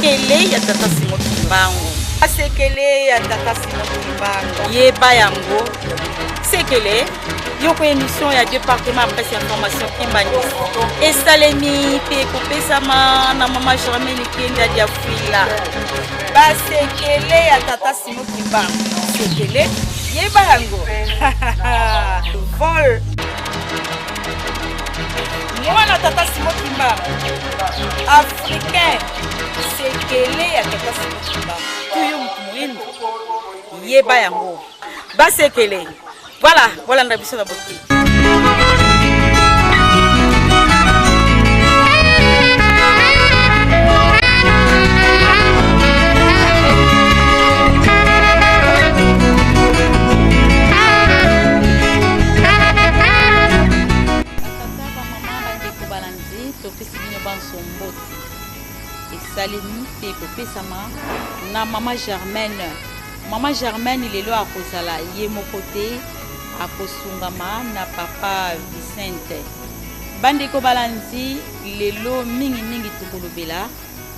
basekele ya tata Simon Kimbangu. Basekele ya tata Simon Kimbangu. Yeba yango. Sekele. Yoko émission ya département presse information Kimbangu. Estalemi pe kopesama na mama Germaine Kenda dia Fila. Basekele ya tata Simon Kimbangu. Sekele. Yeba yango. Vol. Mwana tata Simon Kimbangu. Africain. Sekele ya tata Simon Kimbangu. Tuyo mtuendo. Yeba yango. Basekele. Voilà la mission de Boki. Salemi pe kopesama na mama Germaine. Mama Germaine lelo akozala ye mokote akosungama na papa Vicente. Bandeko balanzi lelo mingi tukulubela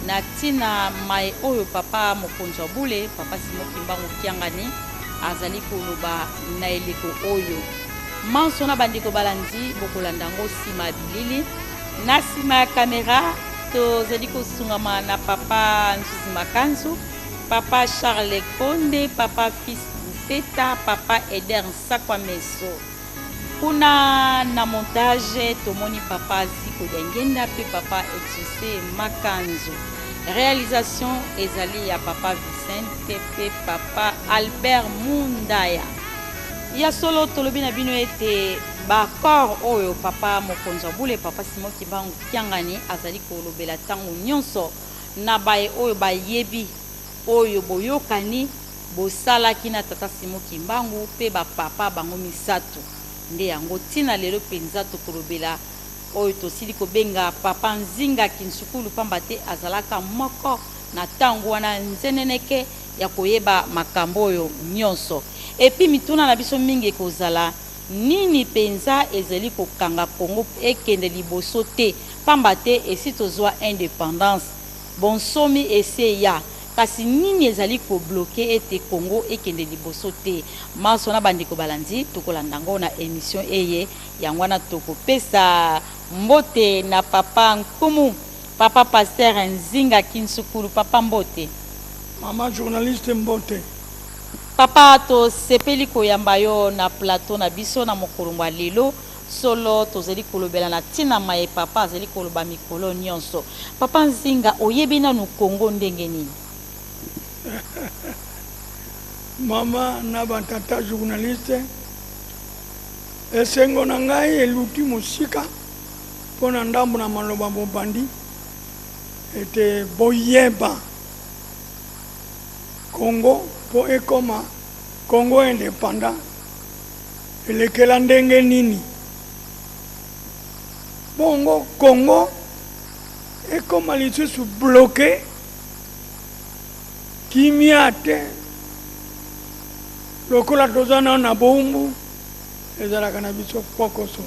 na tina mai oyo papa mokonzo bule papa Simon Kimbangu kiangani azali koloba na eleko oyo. Mansona bandeko balanzi bokolandango sima bilili na sima kamera to zali kosungama na papa Nsuzi Makanzu, papa Charles Konde, papa Fils Bufeta, papa Eder Sakwa Meso. Kuna na montage tomoni papa Ziko Dengenda pe papa Exaucé Makanzu. Réalisation ezali ya papa Vicente pe papa Albert Mundaya. Ya solo tolobi na bino ete bakor oyo papa mokonzo bule papa Simon Kimbangu kiangani azali kolobela tango nyonso na baye oyo bayebi oyo boyokani bosalaki na tata Simon Kimbangu pe ba papa bango misato nde yango tina lelo penza to kolobela oyo tosili kobenga papa Nzinga Kinsukulu pamba te azalaka moko na tango wana nzeneneke ya koyeba makambo oyo nyonso. Epi mituna na biso mingi kozala nini penza ezali kokanga Congo ekende liboso te pamba te esi tozwa indépendance bonsomi ese ya kasi nini ezali ko bloquer ete Congo ekende liboso te maso na bandeko balanzi tokolandango na émission eye yangwana tokopesa mbote na papa Nkumu papa pasteur Nzinga Kinsukulu papa mbote mama journaliste mbote papa to sepeli koyamba yo na plateau na biso na mokolomba lelo solo tozeli kolobela na tina maye papa azeli koloba mikolo nyonso papa Nzinga oyebi nanu Congo ndenge nini mama na batata journaliste esengo na ngai eluki musika pona ndambo na maloba bobandi ete boyeba Congo po ekoma Congo indépendant elekela ndenge nini bongo Congo ekoma lisusu bloqué kimiate lokola tozana na bombu ezalaka na biso pokoso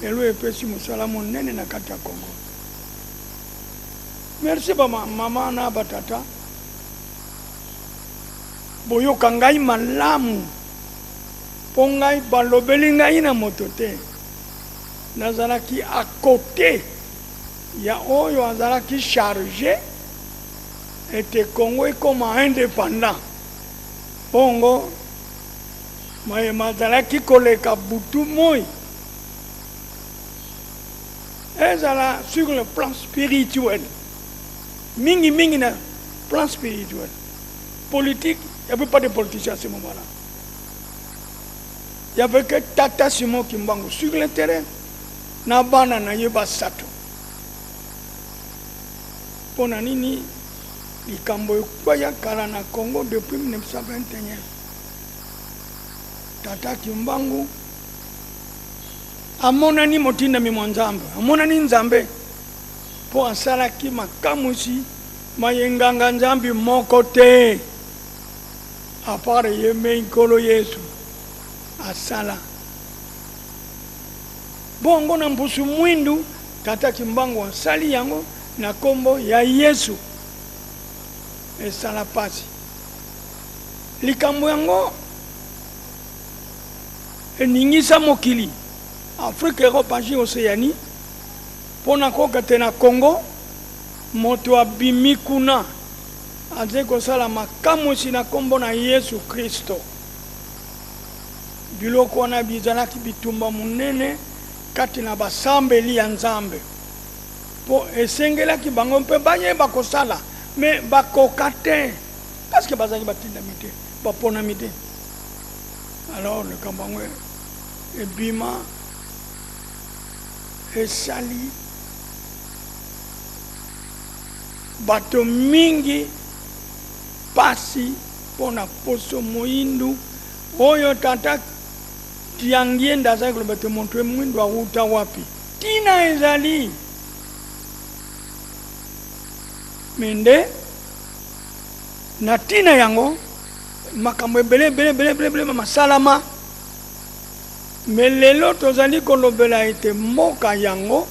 lelo epesi mosala monene na kati ya Congo. Merci mama na batata boyoka ngai malamu po ngai balobeli ngai na moto te nazalaki à côté ya oyo azalaki chargé ete Congo ekoma indépendant bongo maye mazalaki koleka butu moi ezala sur le plan spirituel mingi na plan spirituel politique. Il n'y avait pas de politiciens à ce moment-là. Il n'y avait que Tata Simon Kimbangu sur le terrain. Nabana na yeba sato. Pona nini likambo yokwaya kala na Congo depuis 1921. Tata Kimbangu amonani motinda mimwanzambe. Amonani nzambe po asalaki makamusi mayenganga nzambi moko te. Apare yeme nkolo Yesu asala bongo na mpusu mwindu Tata Kimbangu asali yango na kombo ya Yesu esala pasi likambo yango eningisa mokili Afrique, Europe, Asie, Océanie pona kokate na Congo moto abimi kuna aze kosala makambo na kombo na Yesu Kristo biloko wana bizalaki bitumba munene kati na basambeli ya Nzambe po esengelaki bango mpe bayeba kosala me bakoka te parce que bazali batindami te baponami te. Alors likambo yango ebima esali bato mingi pasi pona poso moyindu oyo tata tiangie ndaza kuloba te montre mwindu auta wapi tina ezali mende na tina yango makambo ebele masalama me lelo tozali kolobela ete mboka yango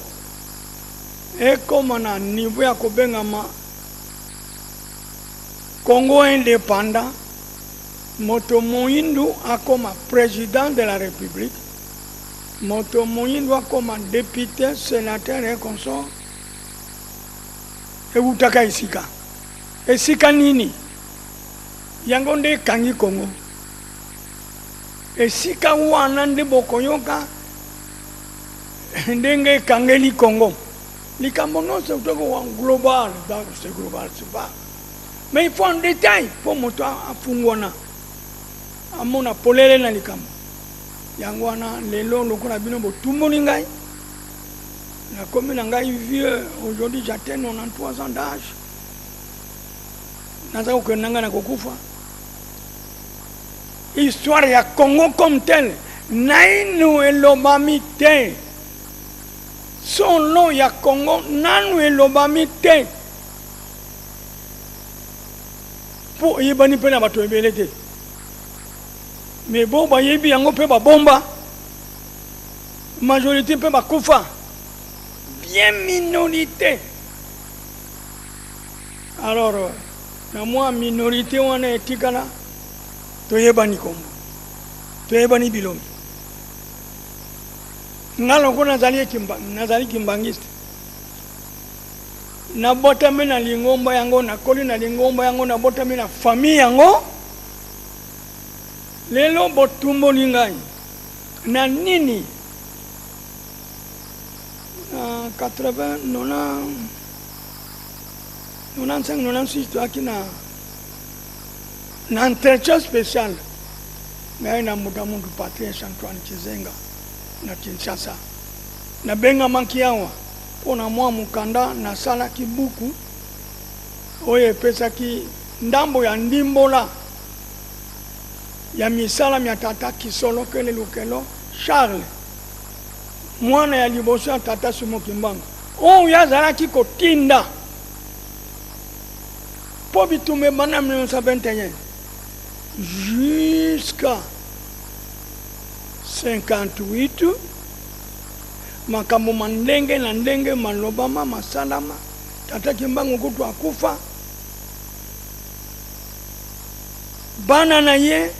ekoma na niveau ya kobengama Congo indépendant, moto moyindu akoma président de la République, moto moyindu akoma député, sénateur et consort. Eutaka esika. Esika nini? Yango nde kangi Congo. Esika wana nde bokoyoka ndenge kangeli Congo. Likambo non c'est global, c'est global, c'est pas. Mais il faut en détail pour moto afungwana amona polele na likambo yango wana lelo lokola bino botumboli ngai na komi na ngai vieux aujourd'hui j'atteins 93 ans d'âge naza kokenda nga na kokufa histoire ya Congo comme tel nainu elobami te solo ya Congo nanu elobami te po yebani pe na bato ebele te mais bon bayebi yango pe babomba majorité pe bakufa bien minorité. Alors na moi minorité wana etikala toyebani kombo toyebani bilomi ngaloko nazali kimbangiste na botame na lingomba yango na koli na lingomba yango na botame na famille yango lelo botumboli ngai na nini na 80 95 96 toaki na entretien spécial ngai na mutu Patrice Antoine Chizenga na Kinshasa na benga makiawa pona mwa mukanda na sala kibuku oye pesaki ndambo ya ndimbola ya misala mya tata Kisolo Kele Lukelo Charles mwana ya liboso ya tata Sumo Kimbangu oyo yazalaki kotinda po bitume bana 1921 jusqu'à 58 makambo mandenge na ndenge malobama masalama tata Kimbangu kutu akufa bana na ye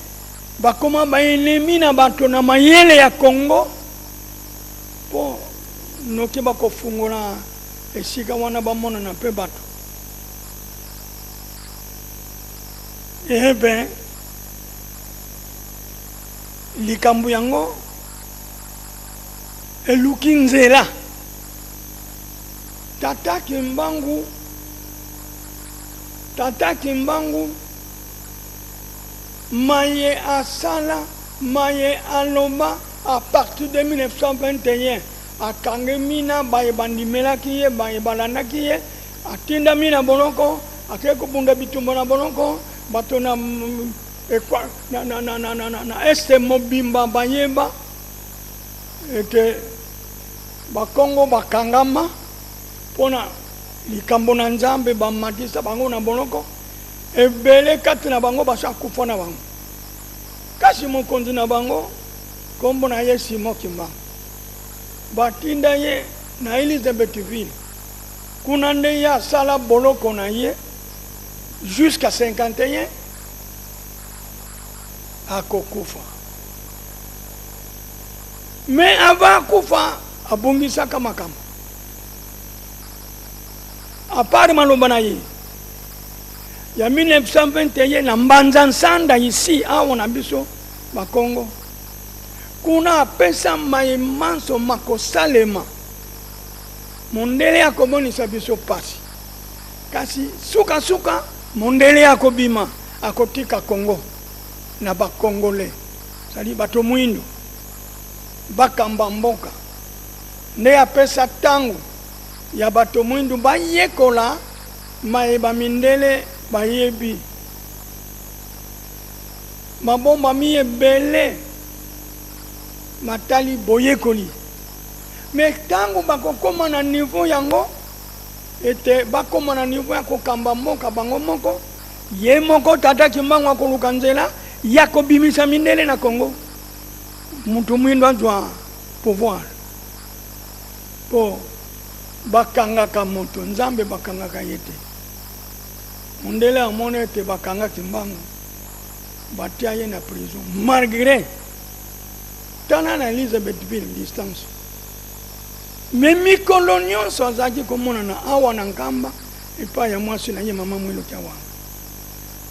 bakoma baelemi na bato na mayele ya Congo po noki bakofungola esika wana bamona na pe bato ben likambo yango eluki nzela tata Kimbangu maye asala maye aloba à partir de 1921 akange mina baye bandimelaki ye baye balandaki ye atinda mina bonoko akeke kobunda bitumba na bonoko bato na este mobimba bayeba ete bakongo bakangama pona likambo na Nzambe bamatisa bango na bonoko ebele kati na bango basakufa na bango kasi mokonzi na bango kombo na ye Simon Kimbangu batinda ye na Elizabethville kuna nde ye asala boloko na ye jusqu'à 51 akokufa. Mais avant kufa abungisa kama kama. À part Malobanaye, il y a 1921 na Mbanzansanda ici à Onabiso, au Congo. Kuna pesa maimanso makosalema. Mondele yako bonisa biso pasi. Kasi suka suka mondele yako bima akotika Congo na ba Congolais. Sali bato mwindu bakamba mboka. Ne apesa tangu ya bato mwindu bayekola maeba mindele bayebi. Mabomba miye bele matali boyekoli. Mais tangu bakokoma na niveau yango ete bakoma na niveau ya kokamba mboka bango moko ye moko tata kimbango akoluka nzela yako bimisa mindele na Congo. Mutu mwindo azwa pouvoir po bakangaka moto nzambe bakangaka yete mondele amone ete bakanga kimbango batia ye na prison malgré tana na Elizabethville distance. Mais mikolo nyonso azaki komona na awa na nkamba epai ya mwasi na ye mama mwilo kya wana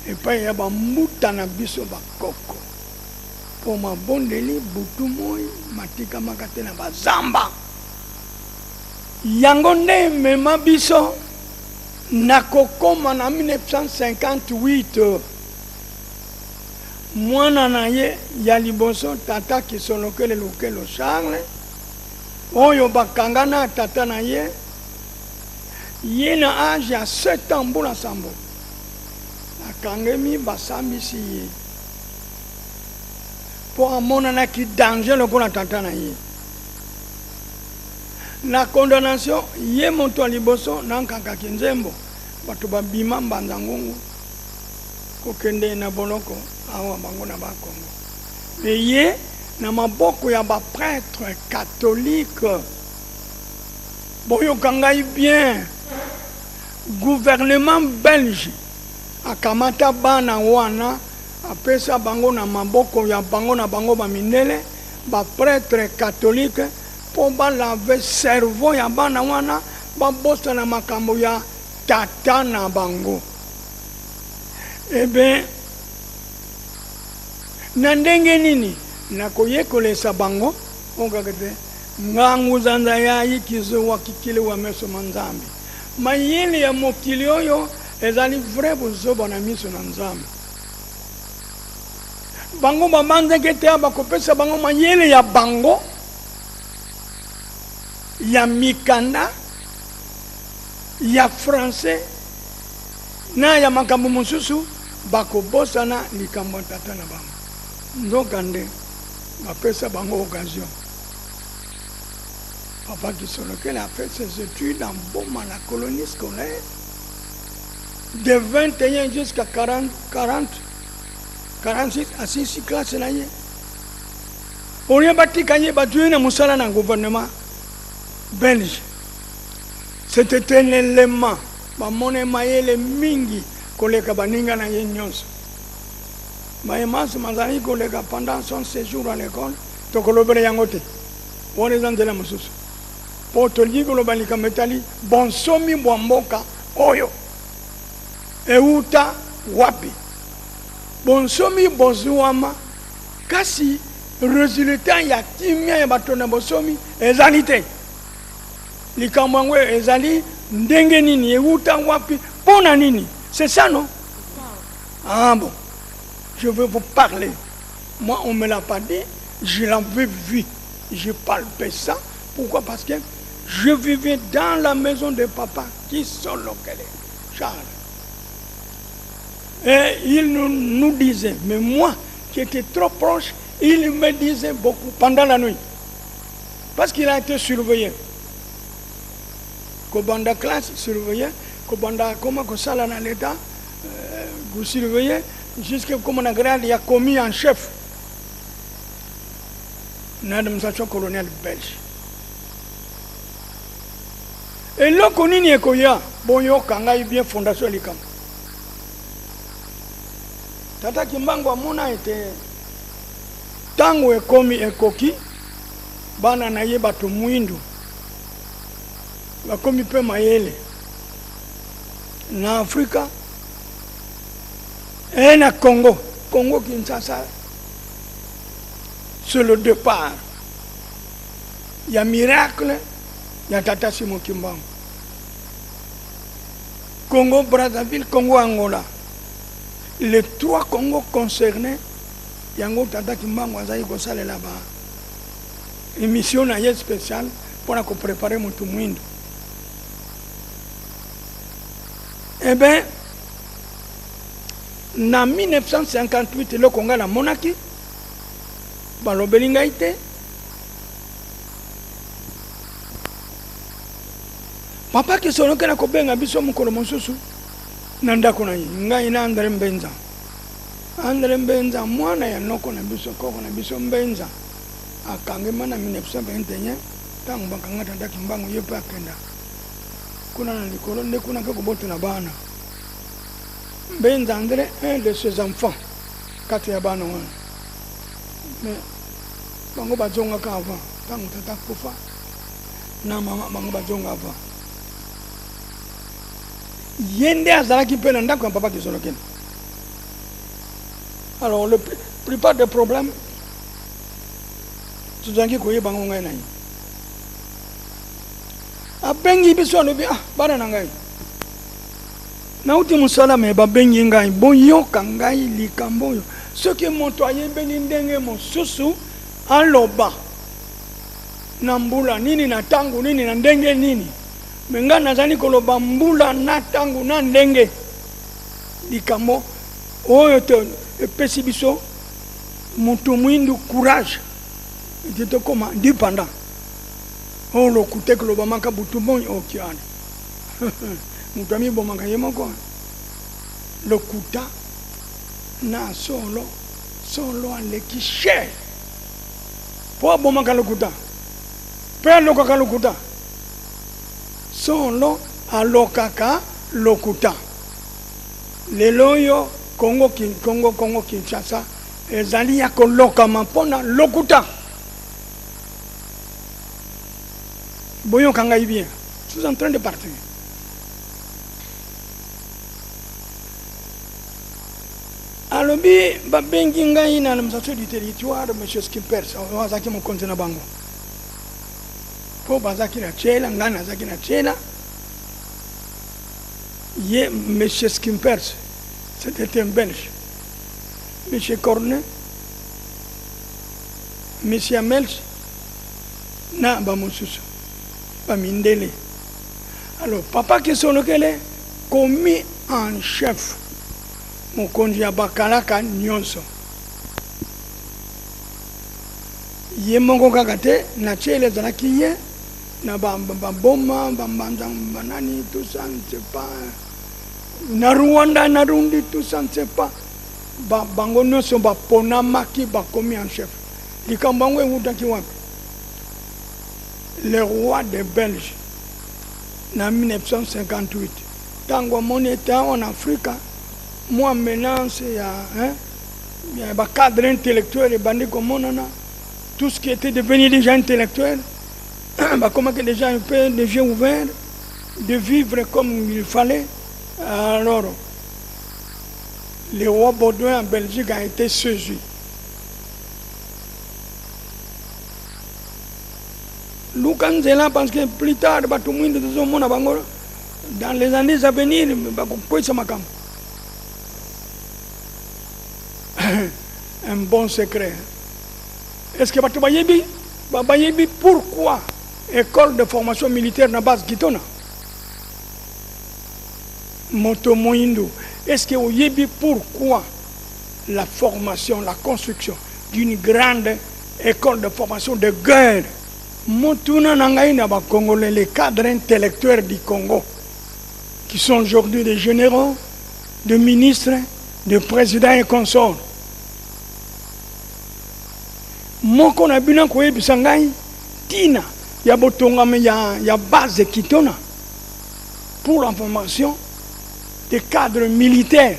epai ya bambuta na biso bakoko po mabondeli butu moi matika makate na bazamba yango nde mema biso na kokoma na 1958 mwana na ye ya liboso tata Kisolokele Lukelo Charles oyo bakanga na tata na ye ye na age ya 7 ans mbula sambo akangemi basambisi ye po amonanaki danger lokola tata na ye na condamnation ye moto liboso nankakaki nzembo bato babima mbanza ngungu kokende na boloko awa bango na bakongo me ye na maboko ya ba prêtre catholique boyoka ngai bien gouvernement belge akamata bana wana apesa bango na maboko ya bango na bango bamindele ba prêtre catholique po balave cerveau ya bana wana babosa na makambo ya tata na bango. Ebe na ndenge nini na koyekolesa bango ongakete ngangu zanza ya ikizo wakikile wa meso manzambi mayele ya mokili oyo ezali vrai bozoba na miso na nzambi bango babanza kete bakopesa bango mayele ya bango ya mikanda ya français na ya makambo mosusu bakobosana likambo tata na bango ndokande bapesa bango occasion. Papa Kisolokele a fait ses études en Boma, la colonie scolaire, de 21 jusqu'à 46 à 6 classes. On y a bâti quand il y a battu une moussala dans le gouvernement belge. C'était un élément. Mon émaillé les mingi, collègue Baninga na yenyos. Maïmas Mazari, collègue pendant son séjour à l'école, Tokolobere Yangote. On est dans la moussous. Potoli kolobalika metali bonsomi bwamboka oyo euta wapi bonsomi bozuama kasi résultat ya kimia ya batona bonsomi ezalite likambo ezali ndenge nini euta wapi pona nini c'est ça non ah bon je veux vous parler moi on me l'a pas dit je l'avais vu je palpais ça pourquoi parce que je vivais dans la maison de papa Kisolokele Charles. Et il nous disait, mais moi qui étais trop proche, il me disait beaucoup pendant la nuit. Parce qu'il a été surveillé. Kobanda classe surveillé, Kobanda comment que ça là dans l'état, vous surveillez, jusqu'à comme on a grade, il a commis en chef. Une administration coloniale belge. Et là, on y est bon yo kanga bien fondation likam. Tata Kimbangu amona ete tango ekomi ekoki bana na ye bato mwindu bakomi pe mayele na Afrika et na Congo Kinshasa. Sur le départ, il y a miracle, il y a Tata Simon Kimbangu. Congo Brazzaville, Congo Angola. Les 3 Congos concernés, il y a un Tata Kimbangu Azaï Gosale là-bas. Une mission spéciale pour préparer mon tout monde. Eh bien, en 1958, le Congo a la monarchie. Balobeli ngai te papa ke sono kana ko benga biso mukolo mosusu na ndako na ngai na Andre Mbenza mwana ya noko na biso koko na biso Mbenza akange mana 1921 tangu bakanga Tata Kimbangu yepe akenda kuna na likolo nde kuna ke kuboto na bana Mbenza Andre un de ses enfants kati ya bana wana. Mais bango bazonga ka avant tango tata kufa na mama bango bazonga avant yende azalaki pe na ndako ya papa Kisolokene. Alors la plupart des problèmes tuzangi koye bango ngai na ye abengi biso alobi bana na ngai nauti mosala me babengi ngai boyoka ngai likambo oyo soki moto ayebeli ndenge mosusu aloba na mbula nini na tangu nini na ndenge nini me ngai nazali koloba mbula na tangu na ndenge likambo oyo epesi biso moto mwindu courage ete tokoma dipendant oyo lokute kolobamaka butu bonyi okiani moto amibomaka ye moko lokuta na solo aleki cher po abomaka lokuta pe alokaka lokuta solo alokaka lokuta lelo oyo Congo Kinshasa ezali ya kolokama mpona lokuta boyoka ngai bien. Je suis en train de partir. Alobi babengi ngai na l'administration du territoire monsieur Skimpers azaki mokonzi na bango po bazaki na chela ngana azaki na chela ye monsieur Skimpers c'était un belge monsieur Cornet monsieur Amelch na bamosusu bamindele. Alors papa Kisolokene commis en chef mokonzi ya bakalaka nyonso ye mongo kaka te na chele ezalaki ye na baboma bambanza banani tout ça ne sais pas na Rwanda na Rundi tout ça ne sais pas bango nyonso baponamaki bakomi en chef likambo yango ewutaki wapi le roi des Belges na 1958 tango amoni ete en Afrique moi maintenant c'est il y a un cadre intellectuel et bandit comme on a tout ce qui était devenu déjà intellectuel comment que les gens ont peu les yeux ouverts de vivre comme il fallait. Alors le roi Baudouin en Belgique a été saisi. Lukanzela parce que plus tard dans les années à venir un bon secret. Est-ce que Bayebi pourquoi école de formation militaire na base Kitona Moto Moindo? Est-ce que Oyebi pourquoi la formation, la construction d'une grande école de formation de guerre Motuna Nangaïna ba Congolais, les cadres intellectuels du Congo qui sont aujourd'hui des généraux, des ministres, des présidents et consorts. Moko na bina koyebisa ngai tina ya botongame ya base Kitona pour la formation des cadres militaires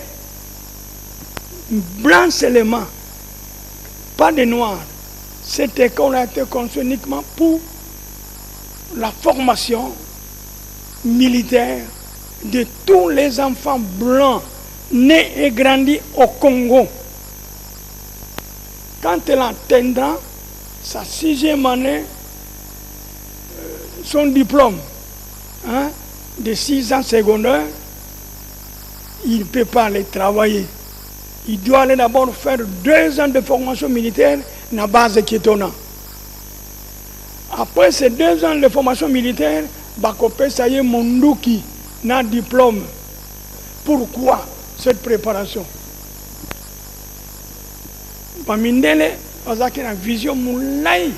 blancs seulement, pas de noirs. Cette école a été construite uniquement pour la formation militaire de tous les enfants blancs nés et grandis au Congo. Quand elle atteindra sa 6e année, son diplôme de 6 ans secondaire, il ne peut pas aller travailler. Il doit aller d'abord faire 2 ans de formation militaire dans la base de Kitona. Après ces 2 ans de formation militaire, Bakopé, ça y est, Monduki n'a diplôme. Pourquoi cette préparation? Bamindele, Azaki a une vision moulay.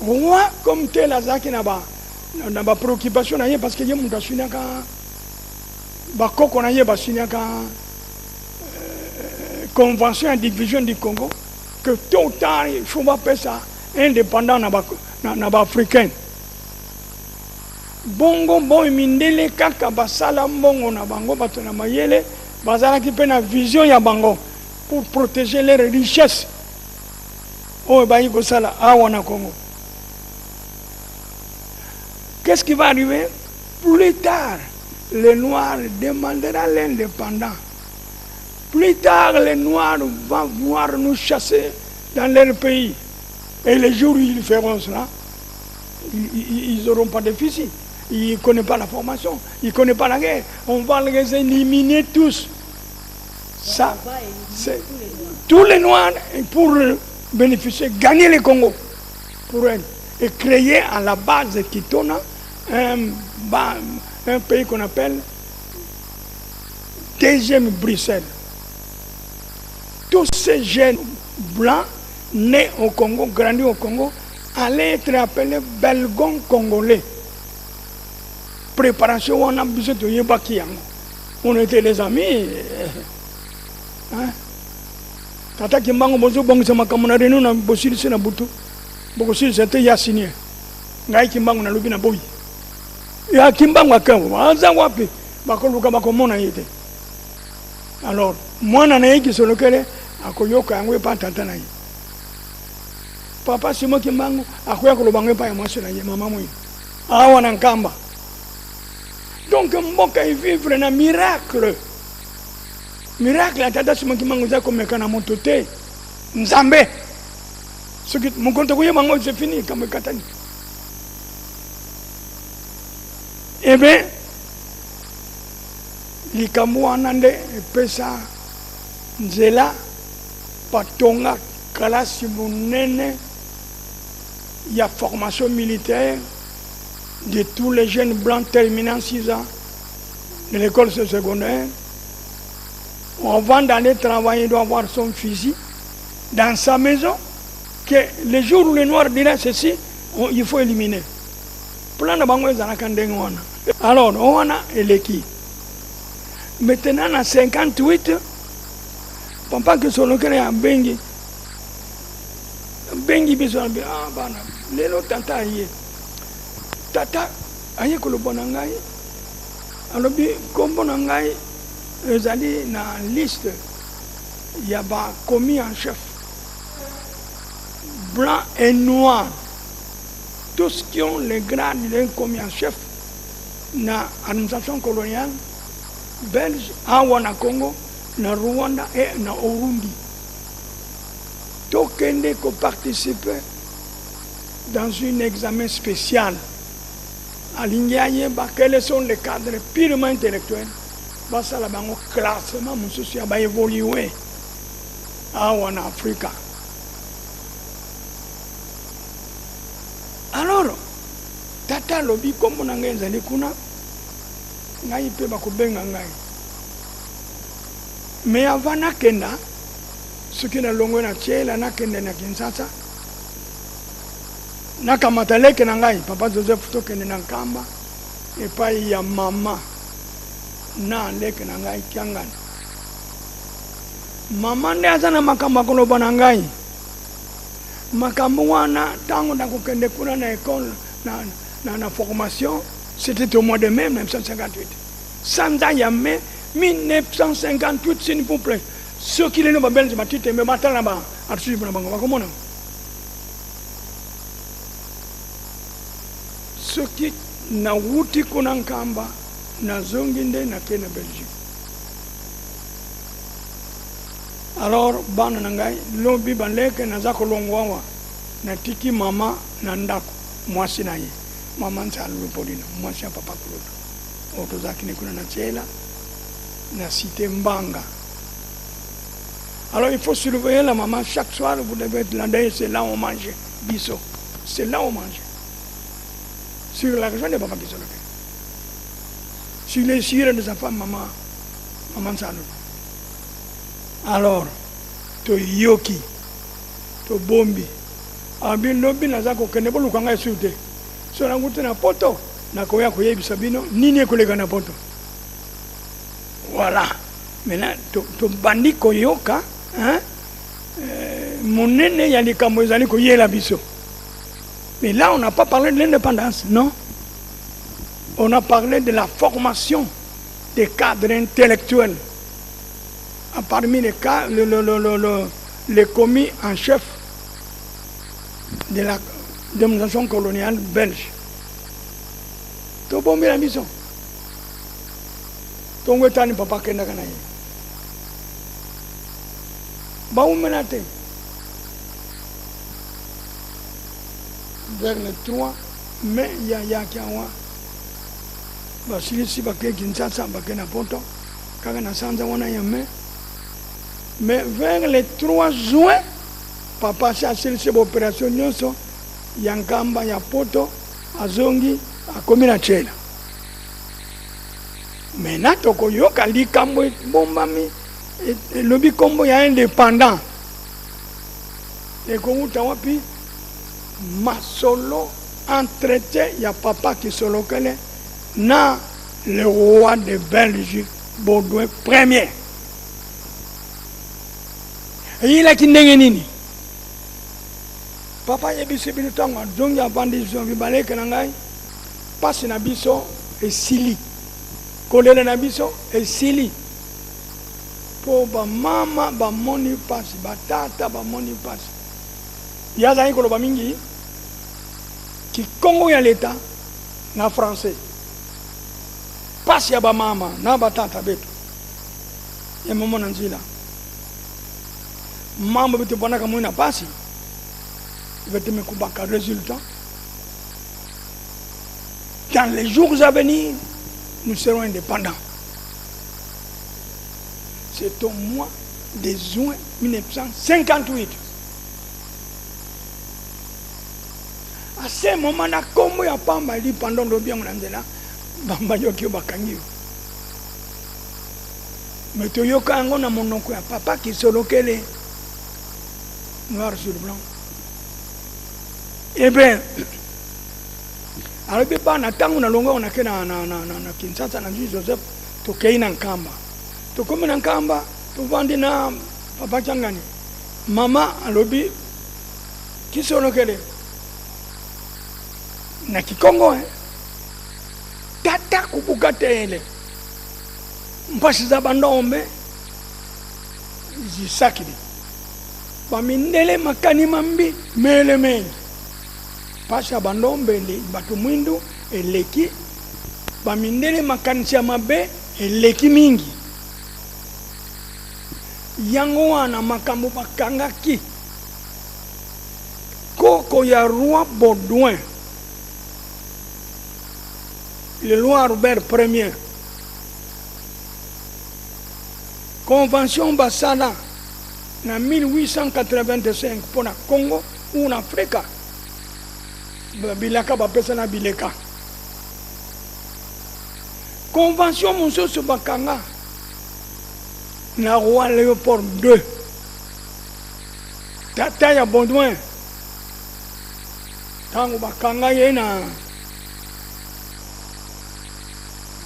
Roi comme tel, Azaki n'a pas préoccupation parce que y a mon tassunaka. Bakoko na ye basinaka convention de division du Congo que tout le temps il faut pas ça indépendant na ba africain. Bongo bon mindele kaka basala mbongo na bango bato na mayele bazala ki pe na vision ya bango pour protéger leurs richesses. Oh ba yiko sala awa na Congo. Qu'est-ce qui va arriver plus tard? Les Noirs demanderont l'indépendance. Plus tard, les Noirs vont vouloir nous chasser dans leur pays. Et les jours où ils feront cela, ils n'auront pas de fils. Ils ne connaissent pas la formation, ils ne connaissent pas la guerre. On va les éliminer tous. Ça, c'est tous les Noirs pour bénéficier, gagner le Congo pour eux. Et créer à la base de Kitona un pays qu'on appelle deuxième Bruxelles. Tous ces jeunes blancs nés au Congo, grandis au Congo, allaient être appelés Belgons congolais. Préparation, on a besoin de Yébaki. On était des amis. Tata Kimbango Bozo Bong sama kamunare no na bosili se na butu. Bokosili c'était Yassinie. Ngai Kimbango na lobi na boyi. Ya Kimbango akambo aza wapi bakoluka bakomona yete. Alors mwana na yiki solokele akoyoka yango pa tata na ye. Papa Simo Kimbango akoya kolobango pa ya mwasi na ye mama mwi. Awa na nkamba. Donc mboka vivre na miracle. Miracle à tata Simo Kimbango za komeka na moto te. Nzambe. Ce qui mon compte bango c'est fini comme katani. Eh bien, likambo anande pesa nzela patonga kalasi munene ya formation militaire de tous les jeunes blancs terminant 6 ans de l'école secondaire. Avant d'aller travailler, il doit avoir son fusil dans sa maison, que le jour où les Noirs diraient ceci, il faut éliminer. Plan de bango ezanakandengo. Alors, on a éléki. Maintenant, en 58, papa que son local est en Bengi. Bengi besoin de bana. Lelo tata aye. Tata aye ko lo bonangai. Alors bi kombo nangai ezali na liste ya ba commis en chef blanc et noir. Tous qui ont les grades d'un commis en chef na administration coloniale belge, awa na Congo, na Rwanda et na Burundi. Tokende ko participer dans un examen spécial. Alingaye ba quels sont les cadres purement intellectuels. Ba sala bango classement mususu ya ba évoluer awa na Afrika. Alors, tata lobi kombo na ngai ezali kuna ngai pe bakobenga ngai. Mais avant nakenda soki na longo na tiela nakende na Kinshasa nakamata leke na ngai papa Joseph tokende na Nkamba epai ya mama na leke na ngai Kiangani. Mama nde aza na makambo akoloba na ngai. Makambo wana tango na kokende kuna na école na formation, c'était au mois de mai 1958. Sanza yame 1958, s'il vous plaît. Ceux qui les belges, tu me battent là-bas. Comment ceux qui na wuti kunankamba na zonginde na kena Belgique. Alors bana nangai lobi banleke na zako longwawa na tiki mama na ndako mwasi na ye mama nsa lupolina mwasi papa kuloto oto zaki ne kuna na chela na cité Mbanga. Alors il faut surveiller la maman chaque soir, vous devez être là, c'est là où on mange biso, c'est là où on mange. Sur l'argent des papas qui sont là. Sur les sires de sa femme, maman ça. Alors, to yoki, to bombi, abin lobi na zako kenebo lukanga sute. So na ngute na poto, na koya koye bisabino, nini kolega na poto. Voilà. Maintenant, to bandi koyoka, hein? Monene yali kamwezali koye la biso. Mais là, on n'a pas parlé de l'indépendance, non. On a parlé de la formation des cadres intellectuels. Parmi les cas, les commis en chef de la domination coloniale belge. Tout bon, bien la mission. Ton wetani papa kenda kana ye. Ba umenate. Vers le 3 mai, il y a kiawa. Ba silisi ba ke Kinshasa ba ke na poto. Kaka na sanza wana ya mai. Mais vers le 3 juin, papa a silisi ba opération nyonso yankamba ya poto azongi akomi na chela. Maintenant, toko yoka likambo bombami lobi kombo ya indépendant. Et qu'on wapi masolo entretien ya papa qui solo kele na le roi de Belgique Baudouin Ier. Il a qui ndenge nini? Papa yebisi bilutango zongi abandi zo bibaleke na ngai pasi na biso esili. Kolele na biso esili po ba mama ba moni pasi ba tata ba moni pasi yaza ikolo ba mingi ki Congo ya leta na français pasi ya ba mama na ba tata betu ya mama na nzila mambo betu bona kama ina pasi bete me kubaka résultat dans les jours à venir. Nous serons indépendants. C'est au mois de juin 1958. À ce moment, là, comme il n'y a pas mal pendant le bien, Bamba Yokio Bakangio. Mais tu as un mon oncle, papa qui se locale noir sur blanc. Eh bien, alors beba na tangu na longa on a na Kinshasa na Joseph to keina nkamba to komi na nkamba to vandi na papa changani mama alobi kisolo kele na Kikongo tata kubukatele mpasi za bandombe zisakidi bamindele makani mambi mele mengi pasha bandombe le batu mwindu eleki bamindele makanisi ya mabe eleki mingi yango wana makambo bakangaki koko ya roi Baudouin le roi Robert Ier convention basala na 1885 pour na Congo ou en Afrique. Bilaka bapesa na bileka convention mosusu bakanga na roi Léopold II tata ya Baudouin tango bakanga ye na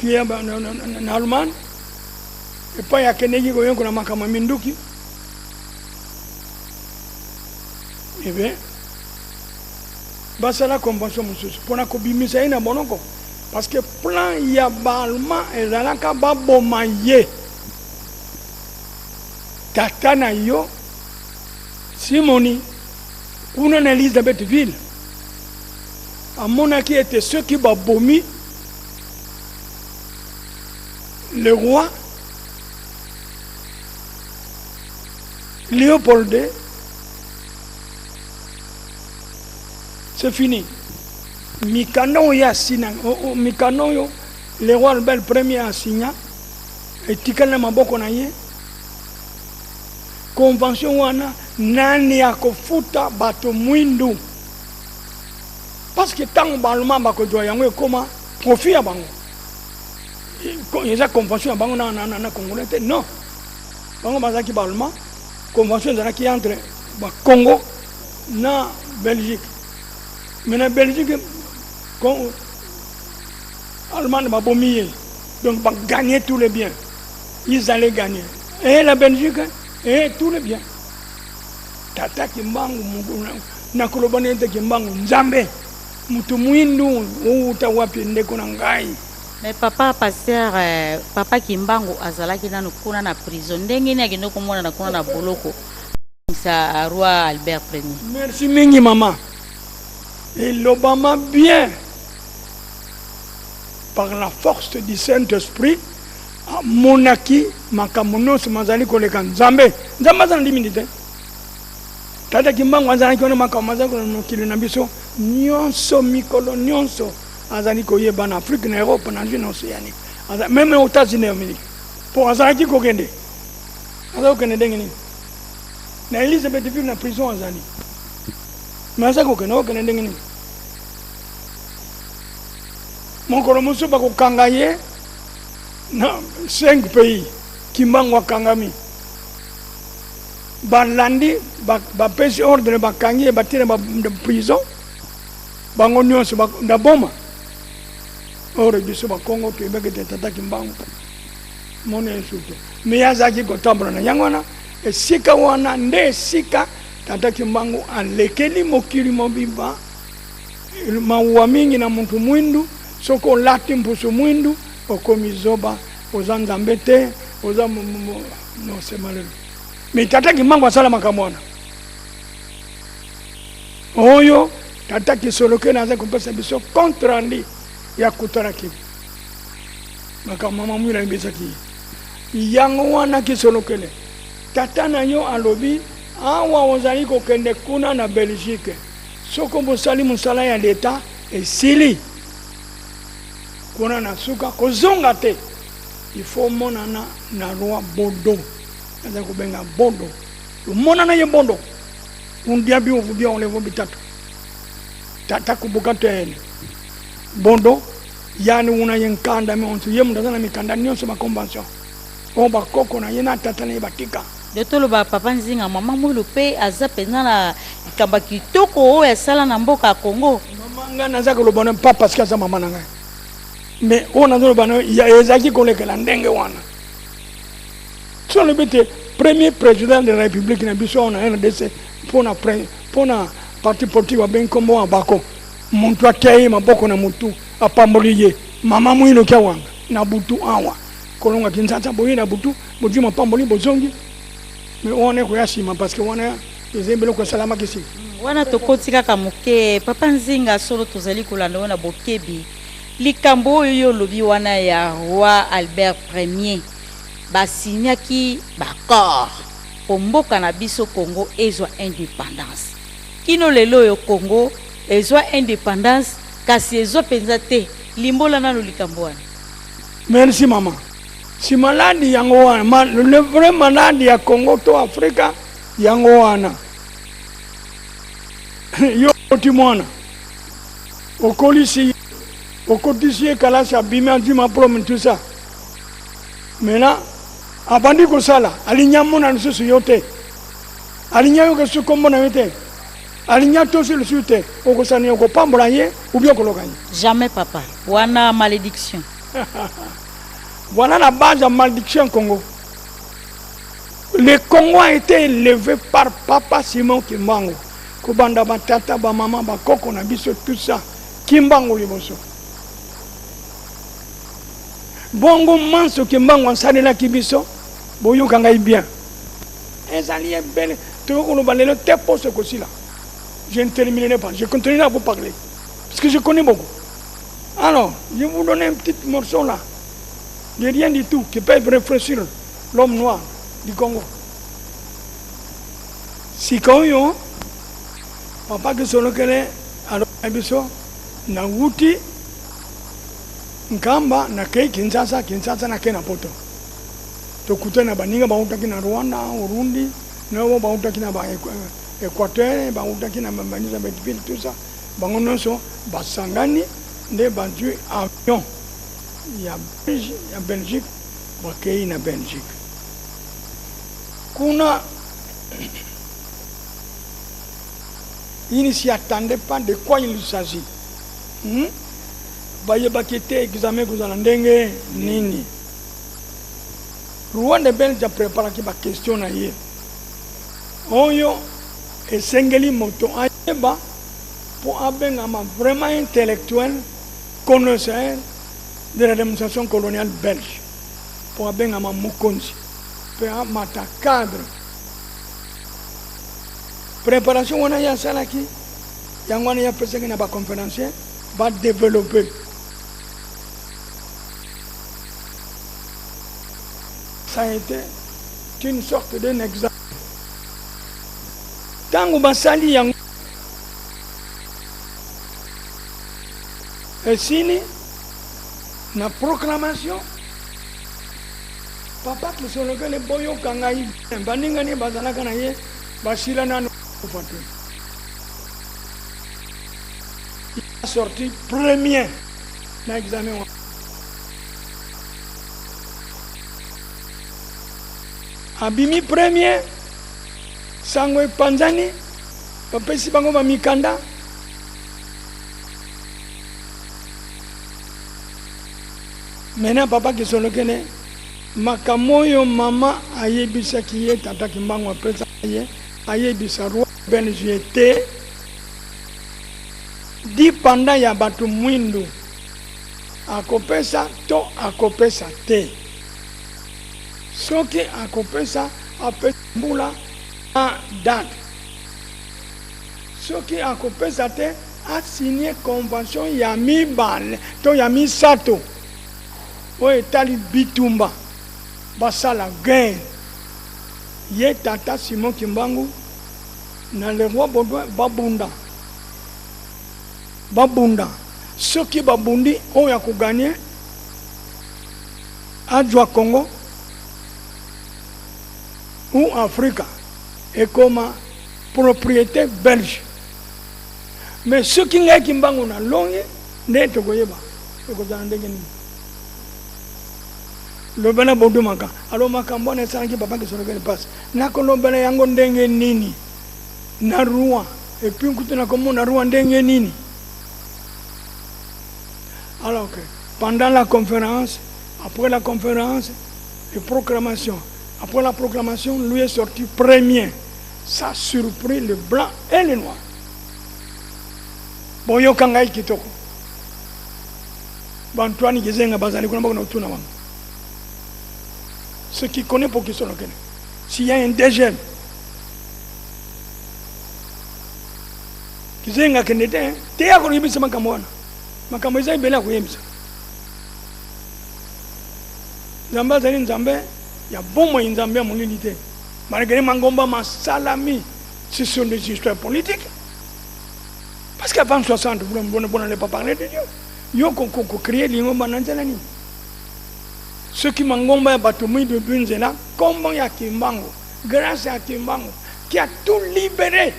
kia na Allemagne epa ya kenegi koyengo na makama minduki ebe basa la convention mosusu pona kobimisa ina bonoko parce que plan ya balma ezalaka baboma ye tata na yo Simoni kuna na Elisabethville amonaki ete ceux qui babomi le roi Léopold II, c'est fini. Mikano ya sina, mikano yo le roi Albert Ier a signé et tikana maboko na ye convention wana nani akofuta bato mwindu parce que tant balma bako jwa yango ekoma profit ya bango eza convention ya bango na congolais te non bango bazaki balma convention ezalaki entre Congo na Belgique mais na Belgique Allemagne m'a bombé donc va gagner tous les biens ils allaient gagner et la Belgique et tous les biens tata kimbangu na kolobana ente kimbangu nzambe mutu mwindu uta wapi ndeko na ngai. Mais papa pasteur papa Kimbangu azalaki nanu kuna na prison ndenge ni akendo komona na kuna na boloko sa roi Albert Ier. Merci mingi maman. Et l'Obama bien par la force du Saint-Esprit monaki makamonos mazali koleka nzambe nzambe za limite. Tata Kimbangu azalaki ona makamaza ko mokili na biso nyonso mikolo nyonso azali koyeba na Afrique na Europe na Union Océanique même aux États-Unis d'Amérique pour azali kokende azali kokende ndenge na Elisabethville na prison azali mais azali kokende ndenge nini mokolo mosusu bakokanga ye na 5 pays Kimbangu akangami balandi bapesi ordre bakangi ye batire na prison bango nyonso ndaboma ore biso bakongo tuyebeke tata Kimbangu mone insulte mais azaki kotambola na yango wana esika wana nde esika tata Kimbangu alekeli mokili mobimba mauwa mingi na muntu mwindu soko olati mpusu mwindu okomi zoba oza nzambe te oza nosemalelo mais tata Kimbangu asala makambo wana oyo tata kisoloke naza kopesa biso contre andi ya kutaraki maka mama mwira ibisaki yango wana kisolokele tata na yo alobi awa ozali kokende kuna na Belgique soko bosali musala ya leta esili kuna na suka kozonga te il faut monana na roi Bodo naza kobenga Bodo monana ye Bodo undiabi ovubia olevo bitatu tata kubuka tene Bondo yani una yenkanda me onto yemu ndazana mikanda nyonso ba convention on ba koko na yena tata na batika de tolo ba papa nzinga mama mulu pe aza penza na kamba kitoko o esala na mboka Congo mama ngana zaka lo bona papa parce que za mama na ngai mais on a zo bana ya ezaki kolekela ndenge wana so le bete premier président de la République na biso on a RDC pona parti politique wa ben kombo abako muntu ateye maboko na mutu apamboliye mama mwino kya wanga na butu awa kolonga kinzata boye na butu boji mapamboli bozongi mais on est koyashima parce que wana ezembelo ko salama kisi wana tokotika kamuke papa nzinga solo tozali kolanda wana bokebi likambo oyo lobi wana ya roi Albert Ier basinyaki bakor pomboka na biso Congo ezwa indépendance kino lelo yo Congo ezwa indépendance kasi ezwa penza te limbola nano likambo wana. Merci maman. Si maladi yango wana le vrai maladi ya Congo to Afrika yango wana yo timona okolisi okotisi kalasi abima ndima problem tout ça maintenant abandi ko sala alinyamona nsusu yote alinyayo ke sukombo na yote alinya tosi le sute okosani okopambola ye ou bien kolokanye jamais papa wana malédiction. Voilà la base de la malédiction Congo. Le Congo a été élevé par papa Simon Kimbangu. Kubanda batata ba maman ba koko na biso tout ça. Kimbangu liboso. Bongo manso Kimbangu ansali la kibiso. Boyo kanga bien. ezali ebele tokoloba lelo te poste kosila. Je ne terminerai pas, je continuerai à vous parler parce que je connais beaucoup. Alors, je vais vous donner un petit morceau là de rien du tout qui peut réfléchir l'homme noir du Congo. Sikoyo papa ke solo kele alo ebiso na wuti nkamba na kei Kinshasa na kena poto to kutana baninga bautaki na Rwanda Urundi nabo bautaki na ba Équateur bautaki na Manisa Betville tout ça bango nyonso basangani nde bantu avion ya Belgique bakei na Belgique kuna. Il ne s'y attendait pas de quoi il s'agit. Bayebakete examen kuzalandenge nini. Rwanda Belge a préparé qui ba question na ye. Oyo esengeli moto ayeba pour abengama vraiment intellectuel connaisseur de l'administration coloniale belge. Pour abengama mokonzi. Pour amata cadre. Préparation on a ya salaki yangwana ya pesa na ba conférencier va développer ça a été une sorte d'un exemple tango basali yang et sini na proclamation papa qui sont le boyo kangai baninga ni bazalaka na ye basila na il a sorti premier dans l'examen. Abimi premier, Sangwe Panzani, Papesi Bango Mikanda. Maintenant, papa qui sont le Kene, Makamoyo mama ayebisa kiye tata kimbango pesa ye ayebisa roi Belgique te di panda ya batu mwindu akopesa to akopesa te soki akopesa apesa mbula a date soki akopesa te a signé convention ya mibale to ya misato o etali bitumba basala gain ye tata Simon Kimbangu na le roi Baudouin babunda soki babundi oyo ya kuganye adjoa Congo ou Afrique et comme propriété belge mais soki ngai Kimbangu na longe nde tokoyeba ekozala ndenge nini lobela bodu maka alo makambo na sanki papa kisolokele passe nako lobela yango ndenge nini na roi et puis kutuna komo na roi ndenge nini. Alors que pendant la conférence, après la conférence, les proclamations, après la proclamation, lui est sorti premier. Ça a surpris les blancs et les noirs. Boyo kangai kitoko. Bantuani kizenga bazali kuna bakuna utuna wangu. Ceux qui connaissent pour qui sont locaux. S'il y a un dégel, kizenga kenete, te yako yibisa makamwana. Makambo eza ibele akuyebisa. Nzambe azali nzambe ya bomoi nzambe ya molili te. Malgré mangomba masalami, ce sont des histoires politiques. Parce qu'avant 60, vous n'allez pas parler de Dieu. Yo ko créer l'ingomba nanzelani. Ceux qui mangomba ya batumui de Bunzela, kombo ya Kimbangu, grâce à Kimbangu, qui a tout libéré.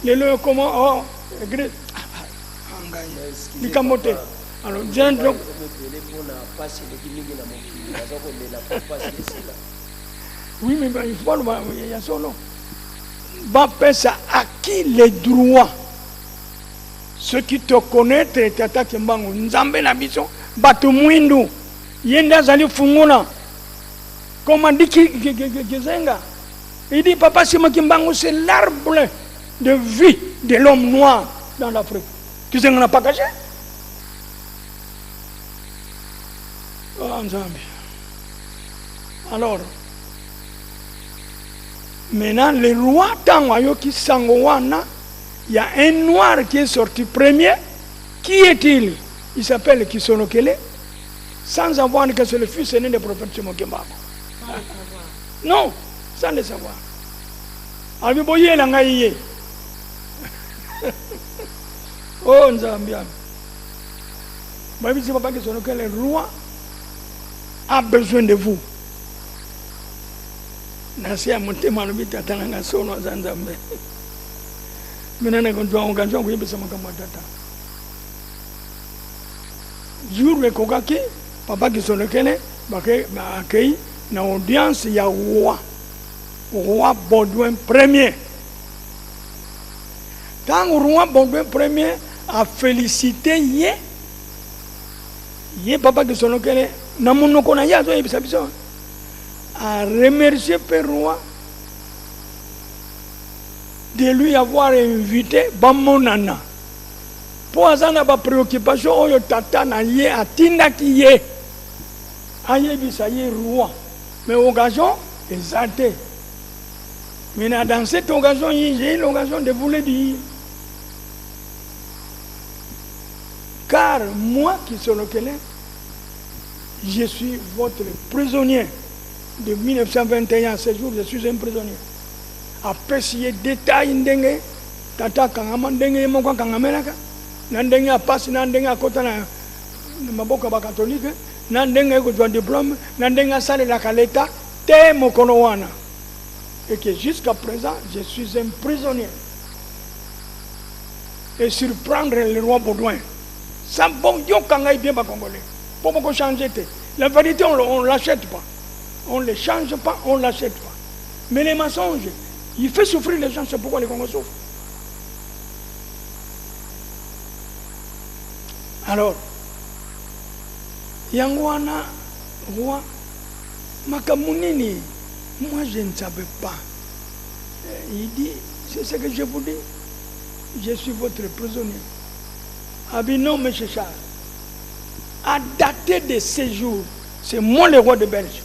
Les lois comment oh, Likamote. Alors, j'ai un donc. Oui, mais il faut le voir, il y a solo. Bapesa à qui les droits? Ceux qui te connaissent, Tata Kimbangu, Nzambe na biso, Batu Mwindu, Yenda Zali Funguna. Comme dit Kizenga, il dit Papa Simon Kimbangu, c'est l'arbre de vie de l'homme noir dans l'Afrique. Kizenga n'a pas caché. Oh, Nzambe. Alors, Maintenant, le roi Tangoyoki Sangowana, il y a un noir qui est sorti premier. Qui est-il? Il s'appelle Kisonokele, sans avoir que c'est le fils aîné des prophètes Chimokemako. Non, sans le savoir. Abiboye Langaye. Oh, Nzambian. Mais c'est pas que le roi a besoin de vous. Nasia motema lobita tananga sono zanzambe. Menana konjwa onganjwa kuyebisa makambo tata. Jour le kokaki papa Kisonokele bake accueilli na audience ya roi Baudouin premier. Quand le roi Baudouin premier a félicité ye papa Kisonokele na monoko na yazo yebisa biso a remercié le roi de lui avoir invité Bamonana. Pour azana ba préoccupation oyo tata na ye atinda ki ye ayebisa ye roi. Mais occasion exaltée. Mais dans cette occasion, j'ai eu l'occasion de vous le dire. Car moi qui suis le Kélé, je suis votre prisonnier. De 1921 à ce jour, je suis un prisonnier. Apprécier détail ndenge, tata kangama ndenge moko kangamelaka, na ndenge a passe na ndenge a kota na maboka ba catholique, na ndenge ko jwa diplôme, na ndenge a sale la kaleta te mokono wana. Et que jusqu'à présent, je suis un prisonnier. Et surprendre le roi Baudouin. Ça bon, yo kangai bien pas congolais. Pour beaucoup changer. La vérité, on ne l'achète pas. On ne les change pas, on ne l'achète pas. Mais les mensonges, il fait souffrir les gens, c'est pourquoi les Congolais souffrent. Alors, Yangwana, roi, Makamunini, moi je ne savais pas. Il dit, c'est ce que je vous dis, je suis votre prisonnier. Abino M. Charles, à dater de ces jours, c'est moi le roi de Belgique.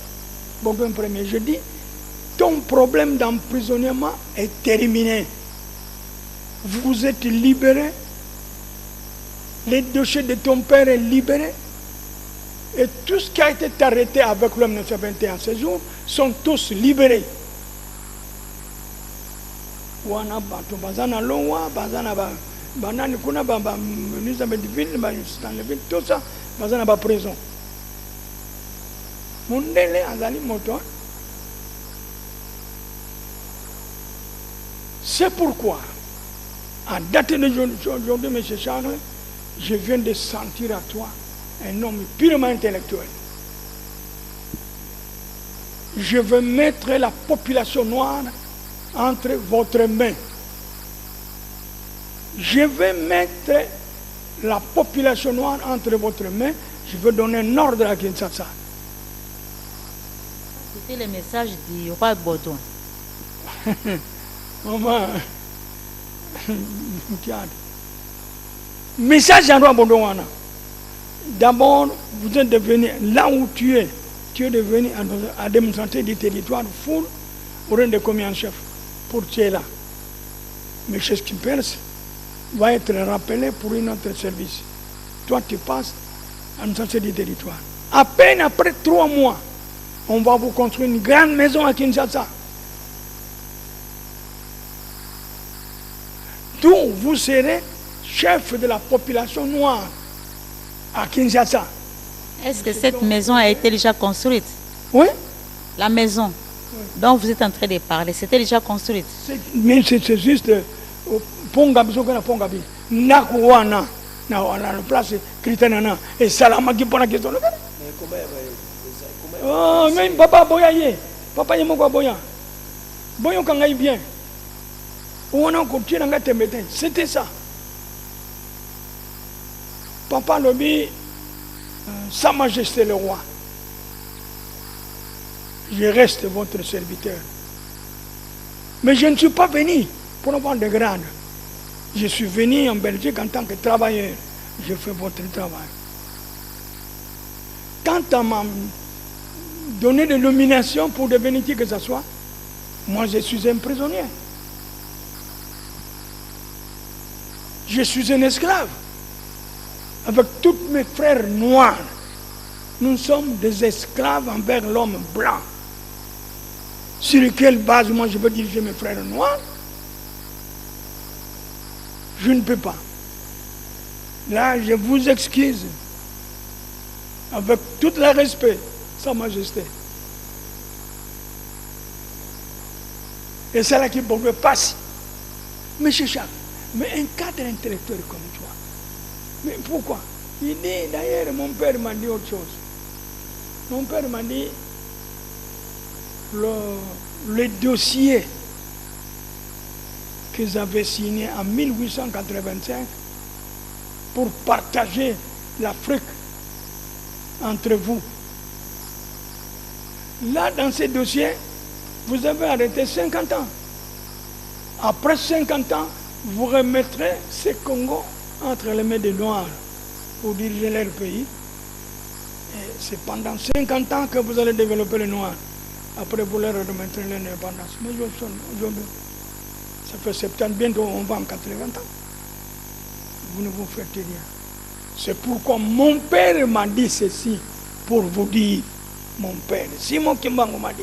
Bon, premier, je dis, ton problème d'emprisonnement est terminé. Vous êtes libéré. Les dossiers de ton père est libéré. Et tout ce qui a été arrêté avec l'homme 1921 ce jour sont tous libérés. Wana bato bazana lowa, bazana banani kuna ministre de ville, dans le ville, tout ça, bazana ba prison. Mundele azali moto. C'est pourquoi, à date d'aujourd'hui, M. Charles, je viens de sentir à toi un homme purement intellectuel. Je veux mettre la population noire entre votre main. Je vais mettre la population noire entre votre main. Je veux donner un ordre à Kinshasa. C'était le message du roi Baudouin. Maman, message à roi Baudouin. D'abord, vous êtes devenu là où tu es devenu à démontrer du territoire full au rang de commis en chef pour tuer là. Mais chez ce qui perce va être rappelé pour un autre service. Toi, tu passes à administration du territoire. À peine après 3 mois, on va vous construire une grande maison à Kinshasa. D'où vous serez chef de la population noire à Kinshasa. Est-ce que cette maison a été déjà construite? Oui. La maison dont vous êtes en train de parler, c'était déjà construite? Mais c'est juste Pongabi, Pongabi, Nakuana, na place Kritanana, et Salamaki pour la question. Oh, mais papa Boyaye, papa Yamoko Boya, Boyon Kangaï bien. On a continué à te mettre. C'était ça. Papa Lobi, Sa Majesté le roi, je reste votre serviteur. Mais je ne suis pas venu pour avoir de grade. Je suis venu en Belgique en tant que travailleur. Je fais votre travail. Quand on m'a donné des nominations pour devenir qui que ce soit, Moi, je suis un prisonnier. Je suis un esclave. Avec tous mes frères noirs, nous sommes des esclaves envers l'homme blanc. Sur quelle base moi je peux diriger mes frères noirs? Je ne peux pas. Là, je vous excuse, avec tout le respect, Sa Majesté. Et c'est là qu'il pouvait passer. Mais Charles, mais un cadre intellectuel comme toi, mais pourquoi? Il dit, d'ailleurs, mon père m'a dit autre chose. Mon père m'a dit, le dossier qu'ils avaient signé en 1885 pour partager l'Afrique entre vous. Là, dans ces dossiers, vous avez arrêté 50 ans. Après 50 ans, vous remettrez ces Congos entre les mains des Noirs pour diriger leur pays. Et c'est pendant 50 ans que vous allez développer les Noirs. Après, vous leur remettrez l'indépendance. Mais aujourd'hui, ça fait 70, bientôt on va en 80 ans. Vous ne vous faites rien. C'est pourquoi mon père m'a dit ceci, pour vous dire, mon père, Simon Kimbangu m'a dit,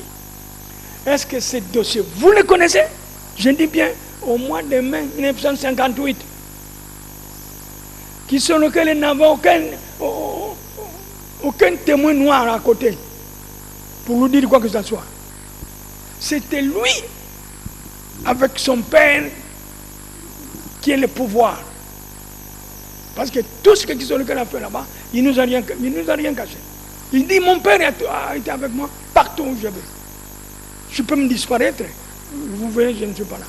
est-ce que ce dossier, vous le connaissez? Je dis bien, au mois de mai 1958, qui sont lesquels il n'avait aucun témoin noir à côté, pour lui dire quoi que ce soit. C'était lui, avec son père, qui est le pouvoir. Parce que tout ce qu'ils a fait là-bas, il ne nous a rien caché. Il dit, mon père a été avec moi partout où je vais. Je peux me disparaître. Vous voyez, je ne suis pas là.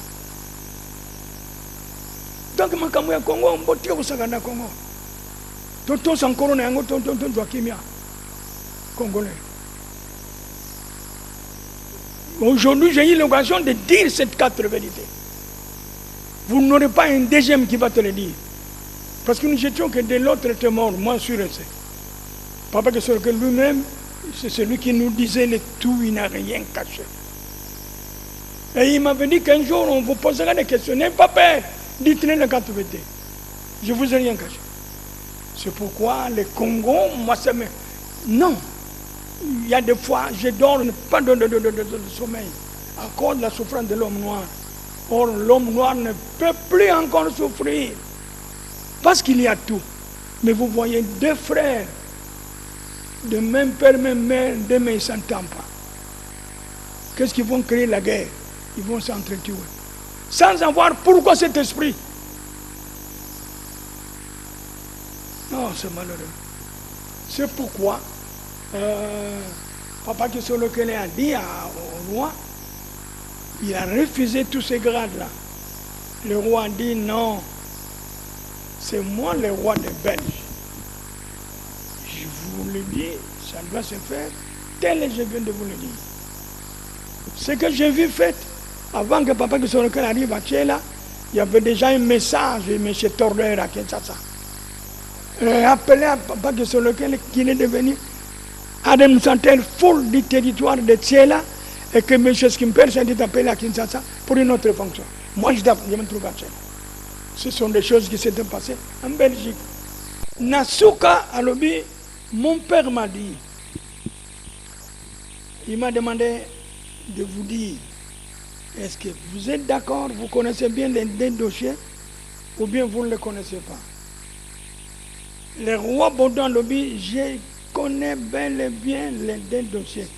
Donc, je suis au Congo, je suis au Congo. Toto Sankoro Nango, Toto Joakimia. Congolais. Aujourd'hui, j'ai eu l'occasion de dire cette quatre vérités. Vous n'aurez pas un deuxième qui va te le dire. Parce que nous étions que de l'autre était mort, moi sûr et c'est. Papa que c'est que lui-même, c'est celui qui nous disait le tout, il n'a rien caché. Et il m'avait dit qu'un jour on vous posera des questions. N'ayez pas peur, dites-le les quatre vérités. Je ne vous ai rien caché. C'est pourquoi le Congo, moi ça me... Non. Il y a des fois, je dors pas de sommeil à cause de la souffrance de l'homme noir. Or, l'homme noir ne peut plus encore souffrir. Parce qu'il y a tout. Mais vous voyez deux frères, de même père, même mère, demain ils ne s'entendent pas. Qu'est-ce qu'ils vont créer la guerre? Ils vont s'entretuer. Sans savoir pourquoi cet esprit. Non, c'est malheureux. C'est pourquoi Papa Kisoloquele a dit au roi, il a refusé tous ces grades-là. Le roi a dit non, c'est moi le roi des Belges. Je vous le dis, ça doit se faire tel que je viens de vous le dire. Ce que j'ai vu fait, avant que Papa Kisoloquele arrive à Tchéla, il y avait déjà un message de M. Tordeur à Kinshasa. Appelé à Papa Kisoloquele qu'il est devenu administrateur full du territoire de Tchéla et que M. Skimper s'est dit appelé à Kinshasa pour une autre fonction. Moi, je me trouve à Tchéla. Ce sont des choses qui s'étaient passées en Belgique. Nasuka Alobi, mon père m'a dit, il m'a demandé de vous dire, est-ce que vous êtes d'accord, vous connaissez bien les deux dossiers, ou bien vous ne les connaissez pas? Le roi Baudouin Alobi, je connais bel et bien les deux dossiers.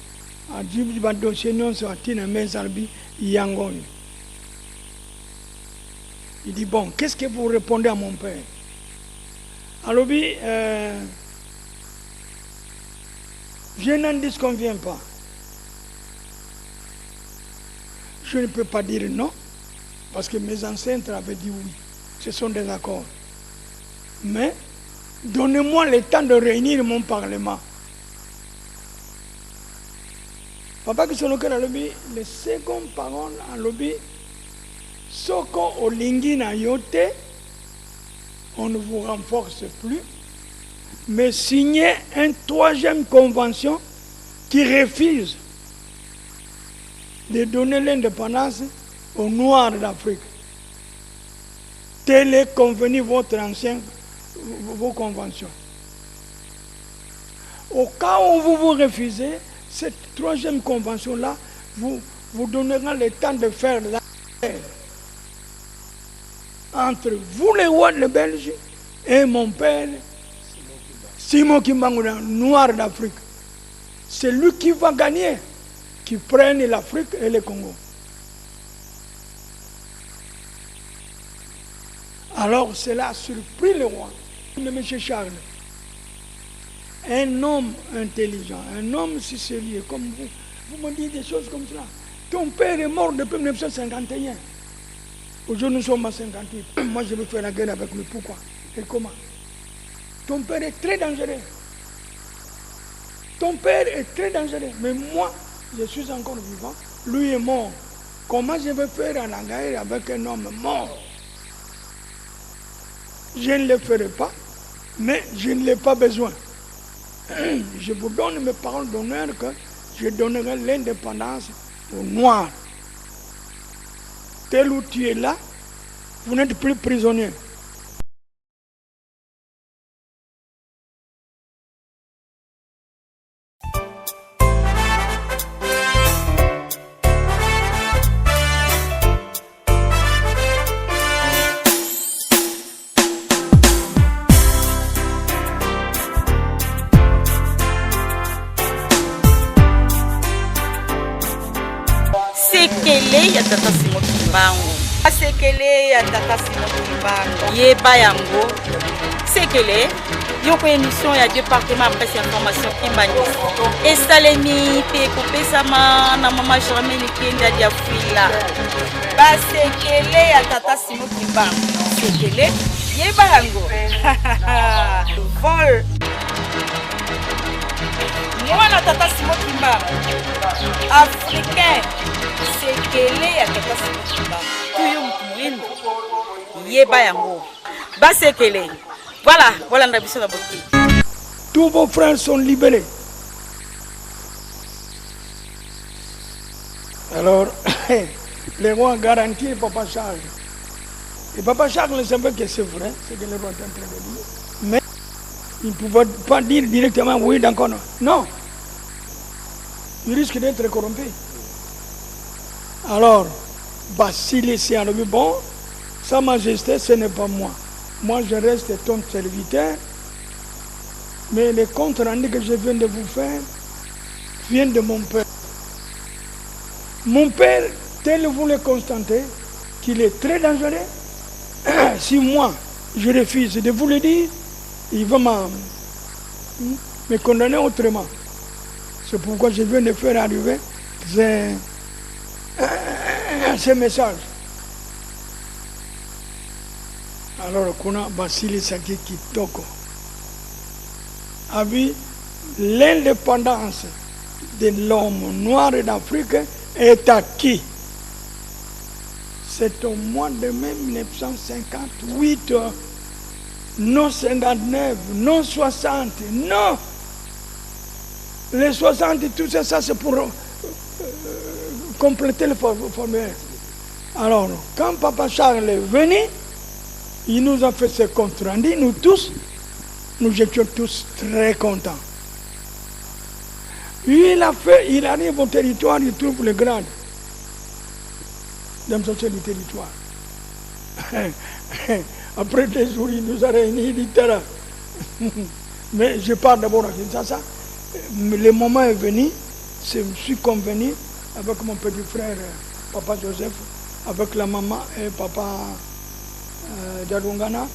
A dit que dossier non soit Yangon. Il dit, bon, qu'est-ce que vous répondez à mon père? Alors, je n'en disconviens pas. Je ne peux pas dire non, parce que mes ancêtres avaient dit oui. Ce sont des accords. Mais, donnez-moi le temps de réunir mon parlement. Papa Kisoloquele a lobby, le second parole a lobby, Soko Olingi na yote, on ne vous renforce plus, mais signez une troisième convention qui refuse de donner l'indépendance aux Noirs d'Afrique. Tel est convenu vos conventions. Au cas où vous refusez, cette troisième convention-là vous donnera le temps de faire la guerre entre vous, les rois de Belgique, et mon père, Simon Kimbangu, noir d'Afrique. C'est lui qui va gagner, qui prenne l'Afrique et le Congo. Alors cela a surpris le roi, de M. Charles. Un homme intelligent, un homme si sérieux comme vous me dites des choses comme cela. Ton père est mort depuis 1951. Aujourd'hui nous sommes à 58. Moi je veux faire la guerre avec lui. Pourquoi et comment? Ton père est très dangereux. Ton père est très dangereux. Mais moi, je suis encore vivant. Lui est mort. Comment je vais faire la guerre avec un homme mort? Je ne le ferai pas, mais je ne l'ai pas besoin. Je vous donne mes paroles d'honneur que je donnerai l'indépendance aux Noirs. Tel où tu es là, vous n'êtes plus prisonnier. Sekele ya tata Simon Kimbangu. Sekele ya tata Simon Kimbangu. Yeba yango. Sekele yoko émission ya département presse information Kimbani. Esalemi pe kopesama na mama Germaine Kenda dia Fuila. Ba sekele ya tata Simon Kimbangu. Sekele yeba yango. Vol. Mwana tata Simon Kimbangu. Africain. Sekele ya tata Simon Kimbangu. Tuyo mkuwinu. Yeba yango. Ba sekele. Voilà la mission d'Aboki. Tous vos frères sont libérés. Alors, les rois garantissent Papa Charles. Et Papa Charles savait que c'est vrai, ce que les rois étaient en train de dire. Mais il ne pouvait pas dire directement oui, d'accord. Non. Il risque d'être corrompu. Alors, Basile ici a dit, bon, Sa Majesté, ce n'est pas moi. Moi, je reste ton serviteur. Mais les comptes rendus que je viens de vous faire viennent de mon père. Mon père, tel vous le constatez, qu'il est très dangereux. Si moi, je refuse de vous le dire, il va me condamner autrement. C'est pourquoi je viens de faire arriver ce message. Alors, kuna Basile Saki Kitoko a vu l'indépendance de l'homme noir d'Afrique est acquis. C'est au mois de mai 1958, non 59, non 60, non. Les 60, tout ça, c'est pour compléter le formulaire. Alors, quand Papa Charles est venu, il nous a fait ce compte rendu, nous étions tous très contents. Il arrive au territoire, il trouve le grade d'administration du territoire. Après 2 jours, il nous a réunis, il dit Tara. Mais je pars d'abord à Kinshasa. Le moment est venu, je suis convenu avec mon petit frère, Papa Joseph, avec la maman et Papa Djalungana.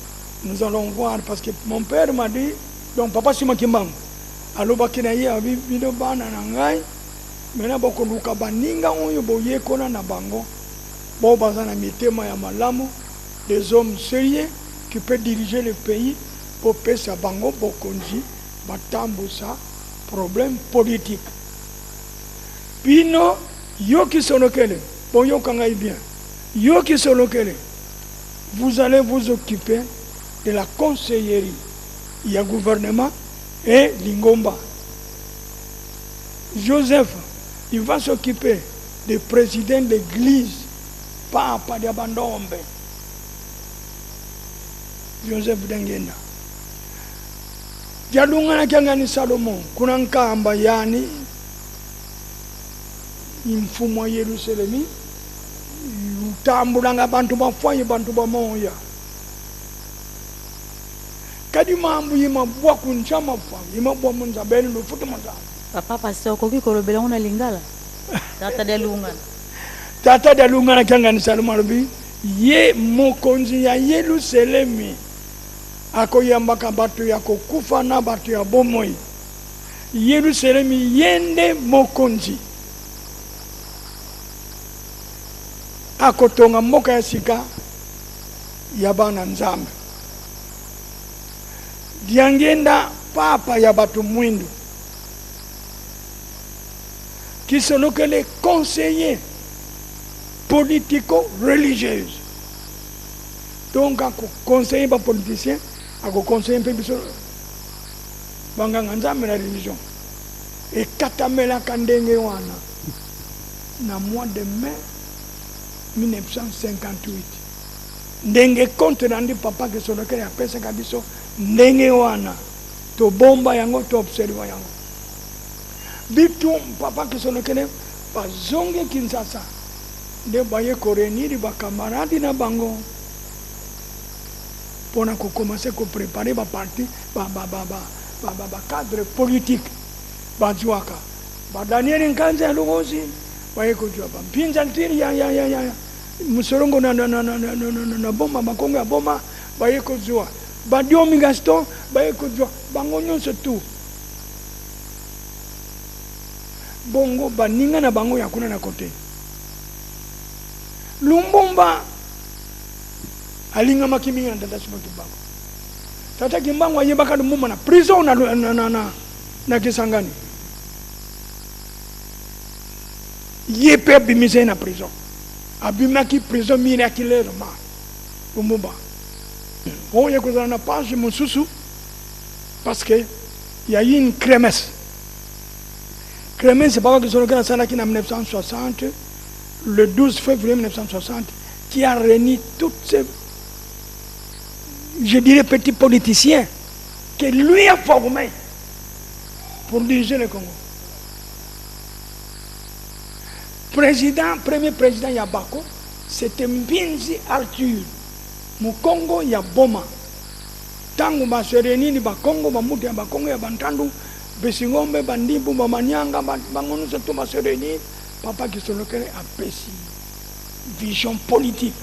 Nous allons voir parce que mon père m'a dit, donc Papa Simon Kimbangu, alors bakinaye abi bino bana nangai, mena boko luka baninga oyo boye kona na bango, bo bazana mitema ya malamu, des hommes sérieux qui peuvent diriger le pays pour pesa bango bokonji, batambusa problème politique. Bino yo qui sonokele, bon yo kangai bien, yo qui sonokele, vous allez vous occuper de la conseillerie. Il y a gouvernement et Lingomba. Joseph, il va s'occuper de président de l'église papa dia bandombe Joseph Dengenda jadungana kyangani Salomo kuna nkamba yani mfumo wa Yerusalemu utambulanga bantu bafwaye bantu bamoya kadi mambu yima bwa kunchama fa yima bwa munza beni ndo fuki munza papa pasteur koki kolobela una lingala tata de lungana tata de lungana kyangani Salomo lobi ye mokonzi ya Yerusalemu akoyambaka batu ya kokufa na batu ya bomoi Yerusalemu yende mokonzi akotonga mboka ya sika ya bana nzambe diangenda papa ya batu mwindu kisolokele conseiller politico-religieuse donc ako conseiller ba politicien ako conseiller mpe biso banganga nzambe na religion ekatamelaka ndenge wana na mois de mai 1958 ndenge compte rendu papa kisolokele apesaka biso ndenge wana to bomba yango to observa yango bitu papa kisolokele bazonge Kinshasa nde baye koreniri bakamaradi na bango pona ko commencer ko préparer ba parti ba cadre politique bazwaka ba Daniel Nkanza Lugosi baye ko jwa ba mpinza ntiri ya musorongo na bomba makongo ya bomba baye ko jwa ba Diomi Gaston baye ko jwa bango nyonso tu bongo baninga na bango ya kuna na kote Lumbumba alinga makiminga na tata Kimbangu tata Kimbangu ayebaka Lumbumba na prison na Kisangani yepe bimise na prison abimaki prison mire akilero ma Lumbumba oye kozala na page mosusu parce que il y a eu une crémesse c'est pas que sur le cas en 1960 le 12 février 1960 qui a réuni toutes ces, je dirais, petits politiciens que lui a formés pour diriger le Congo. Premier président Yabako, c'était Mbinzi Arthur. Mu Congo ya Boma. Tangu ba se réunir ba Congo ba mutu ya ba Congo ya Bantandu, Besingombe, Bandibu, Bamanyanga, Bangono se tout ba se réunir. Papa Kisolokele a péci vision politique.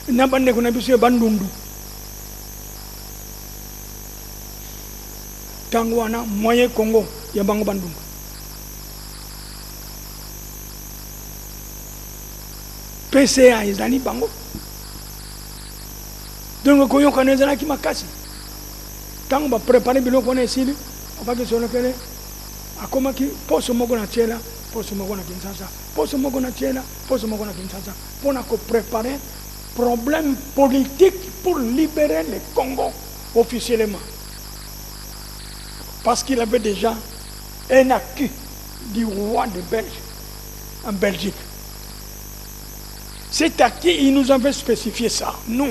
Nabande kuna biso bandundu. Tangwana moyen Congo ya bango bandundu. PCA ezali bango. Donc koyo kanezala ki makasi. Tango ba préparer biloko na esili, Papa Kisolokele akomaki poso moko na tiela poso moko na Kinshasa poso moko na tiela poso moko na Kinshasa pour préparer problème politique pour libérer le Congo officiellement parce qu'il avait déjà un acquis du roi de Belge en Belgique. Cet acquis, il nous avait spécifié ça, nous.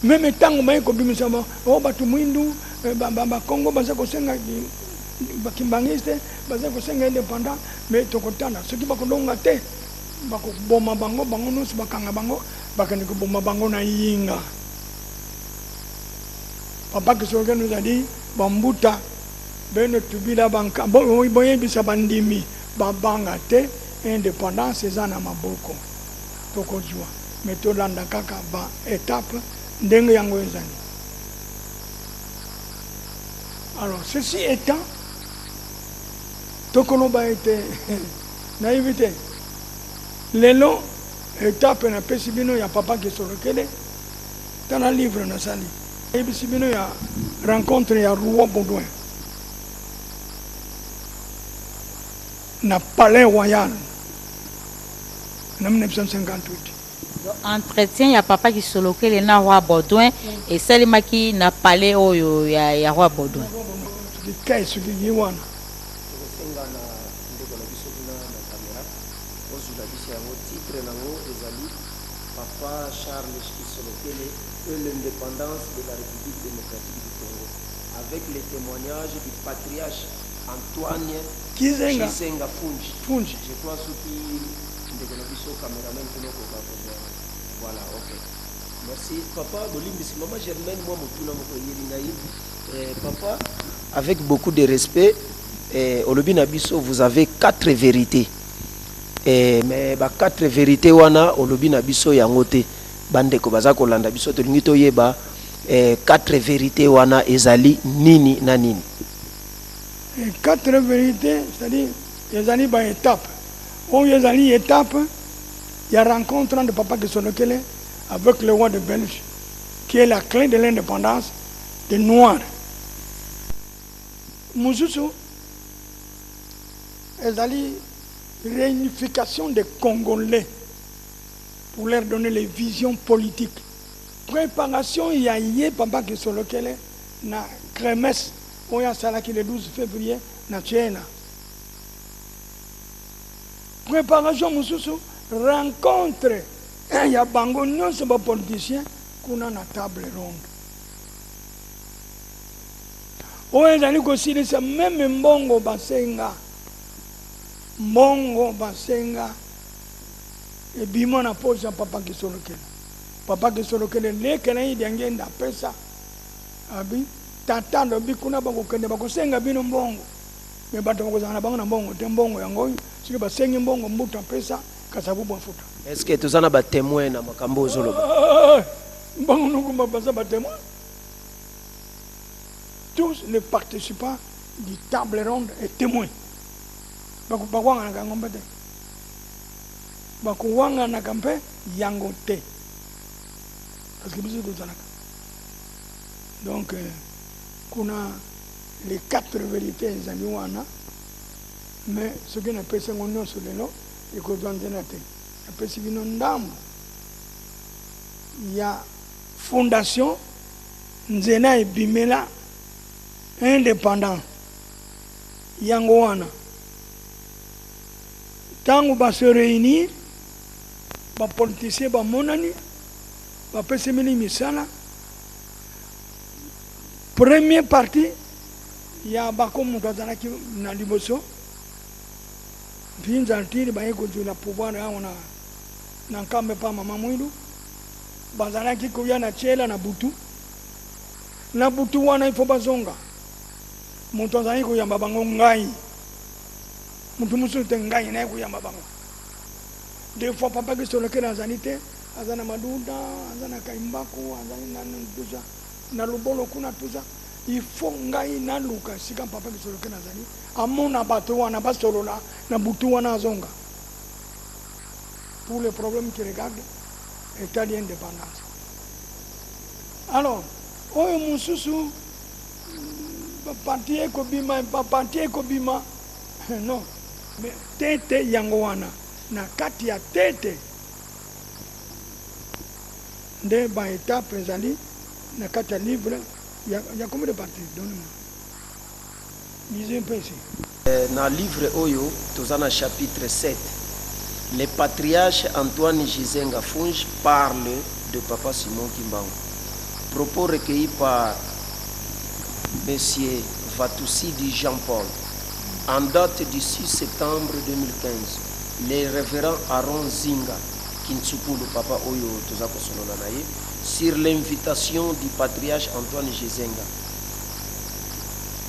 Même tant que nous avons Congo baza kosenga bakimbangiste baza kosenga indépendant mais tokotana soki bakolonga te bakoboma bango bango nyonso bakanga bango bakende koboma bango na yinga. Papa Kisolokele nous a dit bambuta beno tubila banka boyebisa bandimi babanga te indépendance eza na maboko tokozwa mais tolanda kaka ba étape ndenge yango ezali. Alors, ceci étant, Tokoloba était naïveté. L'élan, étape, na pesibino, il y a Papa Kisolokele, dans le livre, na sali. Et pesibino, il y a rencontre, il y a Roi Baudouin. Na palais royal, en 1958. Entretien ya Papa Kisolokele na Roi Baudouin et salimaki na palais oyo ya Roi Baudouin. tosenga na ndeko na biso kuna na caméra ozula biso yango titre nango ezali Papa Charles Kisolokele et l'indépendance de la République démocratique du Congo avec les témoignages du patriarche Antoine Kizenga Fungi. Je crois ce qui ndeko na biso caméraman kuno ko ba voilà, ok. Merci papa bolimbisi maman Germaine moi motuna moko yelingai papa avec beaucoup de respect olobi na biso vous avez 4 vérités. Mais ba 4 vérités wana olobi na biso yango te bandeko baza kolanda biso tolingi toyeba 4 vérités wana ezali nini na nini. 4 vérités, c'est-à-dire ezali ba étape. On ezali étape, il y a rencontre de Papa Kisolokele avec le roi de Belge qui est la clé de l'indépendance des Noirs. Moussousou ezali réunification des Congolais pour leur donner les visions politiques. Préparation, il y a Papa Kisolokele na Kremes, où il y a Salaki le 12 février, na Tchèna. Préparation, Moussoussou, rencontre, il y a Bango, non, c'est pas politicien, qu'on a une table ronde. Où il y a aussi, c'est même Mbongo Basenga. Mbongo Basenga et bima na pose Papa Kisolokele. Papa Kisolokele le kana idangenda pesa abi tata ndo bikuna bango kende bakosenga bino mbongo me bato bakozana bango na mbongo te mbongo yango sike basengi mbongo mbuta pesa kasabu mfuta. Est-ce que tozana ba témoin na makambo zoloba mbongo nukumba basa ba témoin. Tous les participants du table ronde et témoins. Bakuwanga na kangombe te. Bakuwanga na kampe yango te. Parce que biso tozanaka. Donc kuna les 4 vérités ezali wana mais ce qui napesi yango nyonso lelo ekozwanzela te. Napesi bino ndambo ya fondation nzela ebimela indépendant yango wana. Tango ba se réunir, ba politicien ba monani, ba pesemeli misala. Première partie, il y a bako mutazana ki na liboso. Pinzaltiri ba eko la pouvoir na nkambe pa mama mwilu. Bazana ki kuya na chela na butu. Na butu wana ifo bazonga. Mutazana ko yamba bango ngai. Mutu musu te ngai na kuyamba bango. Des fois Papa Kisolokele azani te, azana maduda, azana kaimbaku, azana tuza, na lubolo kuna tuza. Il faut ngai na luka sika Papa Kisolokele azani. Amona bato wana basolola na butu wana azonga. Pour les problèmes qui regardent l'état d'indépendance. Alors, oyo mususu parti ekobima, parti ekobima. Non. Mais tete yango wana na kati ya tete nde ba étape ezali na kati ya livre ya combien de parties donnez-moi lisez un peu ici na livre oyo tozana chapitre 7 le patriarche Antoine Gizenga Fungi parle de Papa Simon Kimbangu, propos recueillis par monsieur Vatoussi Jean-Paul. En date du 6 septembre 2015, les révérends Aaron Zinga, Kintsupulu Papa Oyo Tozako Solonanaye, sur l'invitation du patriarche Antoine Gizenga,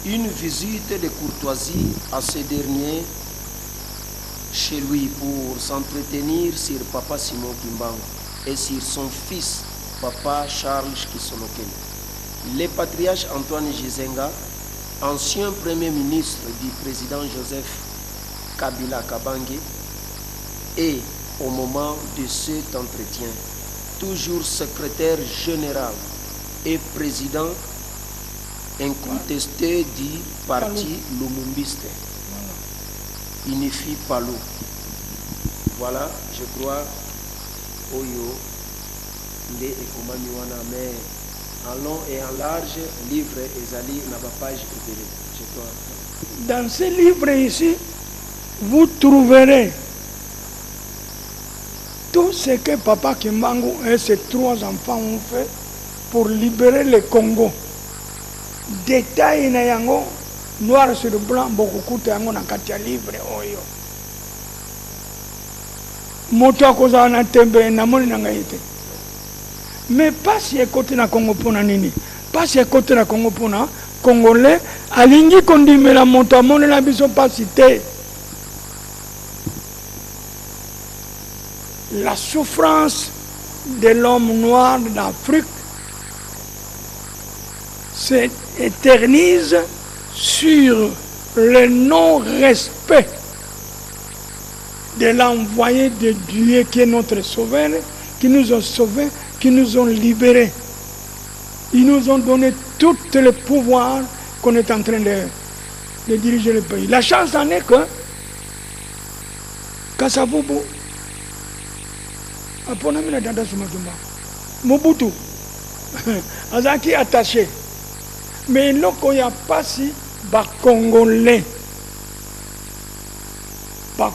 une visite de courtoisie à ce dernier chez lui pour s'entretenir sur Papa Simon Kimbangu et sur son fils Papa Charles Kisolokele. Le patriarche Antoine Gizenga, ancien premier ministre du président Joseph Kabila Kabange, et au moment de cet entretien, toujours secrétaire général et président incontesté du parti Lumumbiste, Unifi Palou. Voilà, je crois, Oyo, Nde Ekomami Wana, mais En long et en large, livre Ezali n'a pas page épelée. Dans ce livre ici, vous trouverez tout ce que Papa Kimbangu et ses 3 enfants ont fait pour libérer le Congo. Détail na yango, noir sur blanc, beaucoup kuta yango na katia livre oyo. Moto akoza na tembe na moni na ngaite. Mais pas si écouter na Congo pona nini. Pas si écouter na Congo pona Congolais alingi kondimela moto amone na biso pas cité. La souffrance de l'homme noir d'Afrique s'éternise sur le non-respect de l'envoyé de Dieu qui est notre sauveur, qui nous a sauvés, qui nous ont libérés. Ils nous ont donné tout le pouvoir qu'on est en train de diriger le pays. La chance en est que Kasavubu, Mobutu, Azaki attaché. Mais il n'y a pas si Congolais.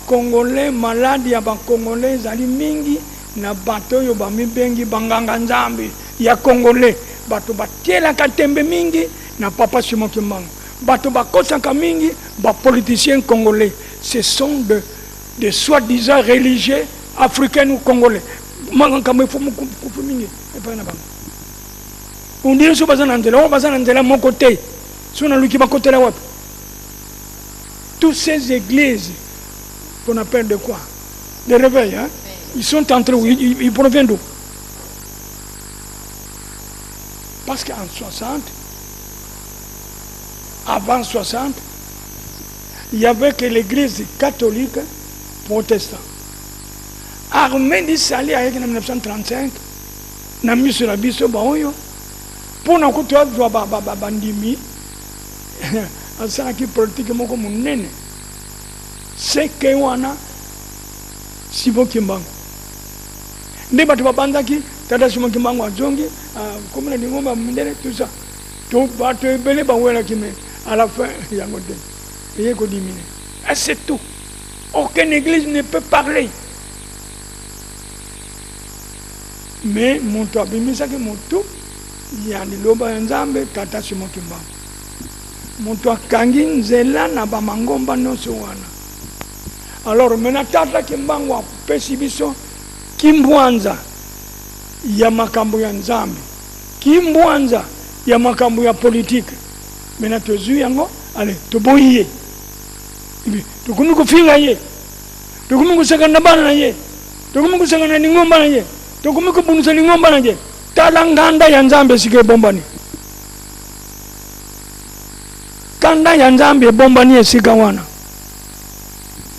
Congolais malade ya Congolais zali mingi na bato yo ba mibengi banganga nzambi ya Congolais. Bato batiela katembe mingi na Papa Simon Kimbangu. Bato bakosaka mingi ba politiciens congolais. Ce sont de soi-disant religieux africains ou congolais. Mangambe fumu kufu mingi epa na bango. On dit so bazana ndela, on bazana ndela mon côté. Sona luki ba côté la wapi. Toutes ces églises qu'on appelle de quoi? Des réveils, hein? Ils sont entrés où? Ils proviennent d'où? Parce qu'en 60, avant 60, il n'y avait que l'église catholique protestante. Armée d'Israël avec 1935, n'a mis sur la biso baoyo. Pour nous écouter bandimi, à ça qui politiquement comme un nene. C'est que wana Simon Kimbangu. Ne batu babandaki tata Simon Kimbangu ajongi comme les ngomba mndele tout ça. Tout batu ebele ba wela kime à la fin yango de. Et ko diminer. Et c'est tout. Aucune église ne peut parler. Mais mon toit bimisa ke moto ya liloba nzambe tata Simon Kimbangu. Mon toit kangi nzela na ba mangomba noso wana. Alors maintenant tata Kimbangu apesi biso kimbwanza ya makambo ya nzambe, kimbwanza ya makambo ya politique. Maintenant tozu yango, allez toboye. Tukumi kufinga ye, tukumi kusakana bana na ye, tukumi kusakana ningomba na ye, tukumi kubunusa ningomba na ye. Talanganda ya nzambe sike bombani. Kanda ya nzambe bombani esika wana.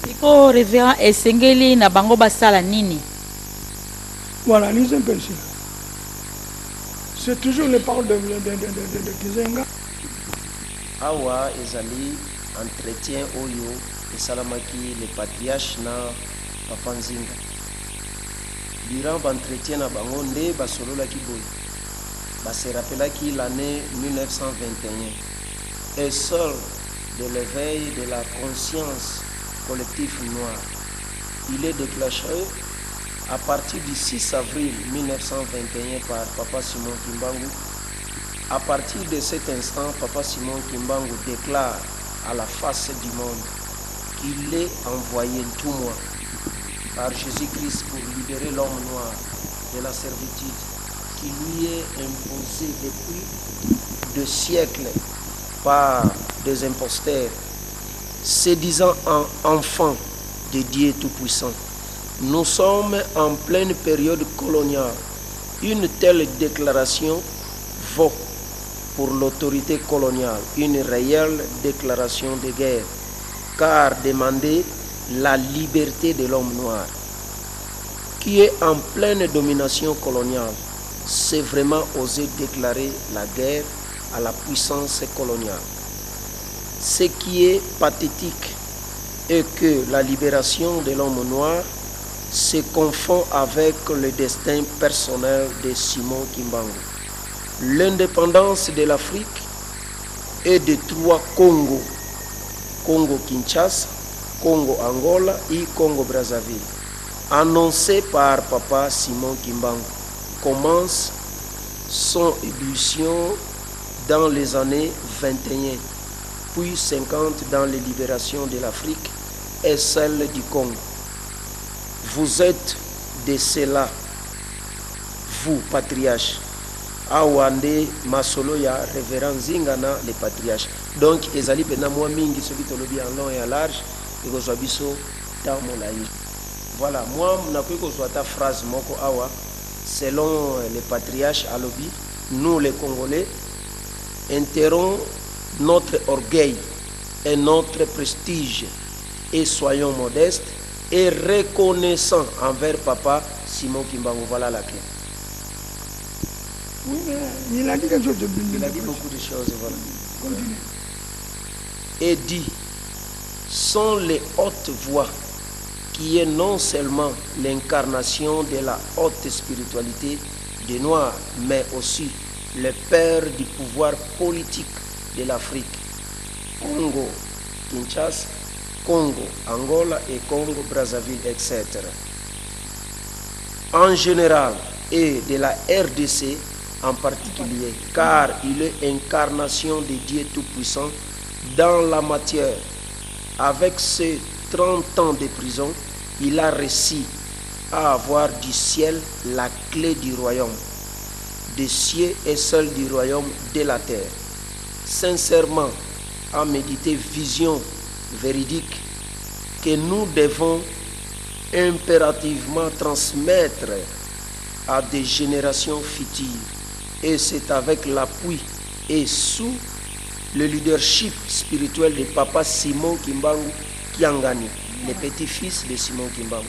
Siko révérend esengeli na bango basala nini? Voilà, lisez un peu ici. C'est toujours les paroles de Kizenga. Awa ezali entretien oyo esalamaki le patriarche na Papa Nzinga. Durant l'entretien na bango nde basololaki boye. Se rappelaki l'année 1921. Et seul de l'éveil de la conscience collective noire. Il est déclenché à partir du 6 avril 1921 par Papa Simon Kimbangu. À partir de cet instant, Papa Simon Kimbangu déclare à la face du monde qu'il est envoyé tout moi par Jésus-Christ pour libérer l'homme noir de la servitude qui lui est imposée depuis 2 siècles par des imposteurs, se disant enfants de Dieu Tout-Puissant. Nous sommes en pleine période coloniale. Une telle déclaration vaut pour l'autorité coloniale une réelle déclaration de guerre, car demander la liberté de l'homme noir, qui est en pleine domination coloniale, c'est vraiment oser déclarer la guerre à la puissance coloniale. Ce qui est pathétique est que la libération de l'homme noir se confond avec le destin personnel de Simon Kimbangu. l'indépendance de l'Afrique et de 3 Congos, Congo-Kinshasa, Congo-Angola et Congo-Brazzaville, annoncée par Papa Simon Kimbangu, commence son ébullition dans les années 21, puis 50 dans les libérations de l'Afrique et celle du Congo. Vous êtes de cela, vous, patriarches. Awande masolo ya révérend Zingana les patriarches. Donc ezali pena moi mingi soki tolobi en long et en large ekozwa biso dans mon laïc. Voilà, moi nakoki kozwa ta phrase moko awa selon les patriarches alobi, nous les Congolais enterrons notre orgueil et notre prestige et soyons modestes et reconnaissants envers Papa Simon Kimbangu. Voilà la clé. Oui, il a dit quelque chose de bien. Il a dit beaucoup de choses, voilà. Continue. Et dit, sont les hautes voix qui est non seulement l'incarnation de la haute spiritualité des Noirs, mais aussi le père du pouvoir politique de l'Afrique. Congo, Kinshasa, Congo, Angola et Congo, Brazzaville, etc. En général, et de la RDC en particulier, car il est incarnation de Dieu Tout-Puissant dans la matière. Avec ses 30 ans de prison, il a réussi à avoir du ciel la clé du royaume, des cieux et celle du royaume de la terre. Sincèrement, à méditer vision véridique que nous devons impérativement transmettre à des générations futures. Et c'est avec l'appui et sous le leadership spirituel de Papa Simon Kimbangu Kiangani, le petit-fils de Simon Kimbangu.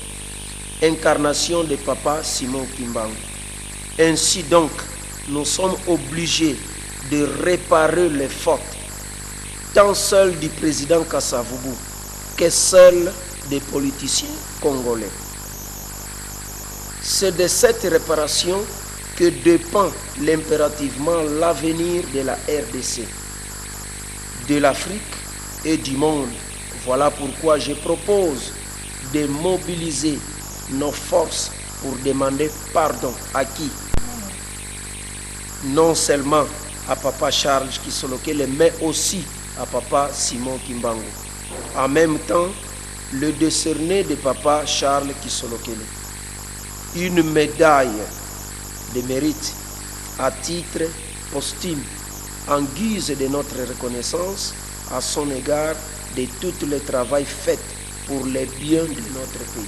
Incarnation de Papa Simon Kimbangu. Ainsi donc, nous sommes obligés de réparer les fautes, tant celles du président Kasavubu que celles des politiciens congolais. C'est de cette réparation que dépend l'impérativement l'avenir de la RDC, de l'Afrique et du monde. Voilà pourquoi je propose de mobiliser nos forces pour demander pardon à qui? Non seulement à Papa Charles Kisolokele, mais aussi à Papa Simon Kimbangu. En même temps, le décerner de Papa Charles Kisolokele une médaille de mérite à titre posthume en guise de notre reconnaissance à son égard de tout le travail fait pour le bien de notre pays.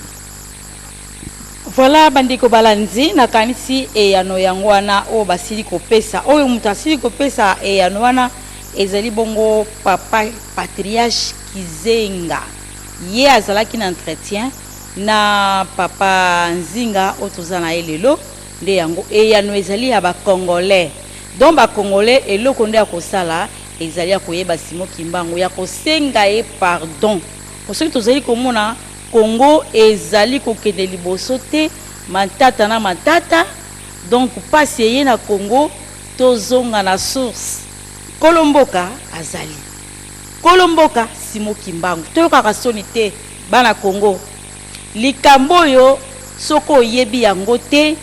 Voilà bandiko balanzi nakanisi eyano yango wana o basili kopesa oyo mutu asili kopesa eyano wana ezali bongo Papa Patriarche Kizenga ye azalaki na entretien na Papa Nzinga otozana elelo nde yango eyano ezali ya ba Congolais donc ba Congolais eloko nde ya kosala ezali ya koyeba Simon Kimbangu ya kosenga e pardon osoki tozali komona Congo ezali kokende liboso te matata na matata donc pasi eye na Congo tozonga na source Kolomboka azali Kolomboka Simon Kimbangu toyokaka soni te bana Congo likambo yo soko yebi yango te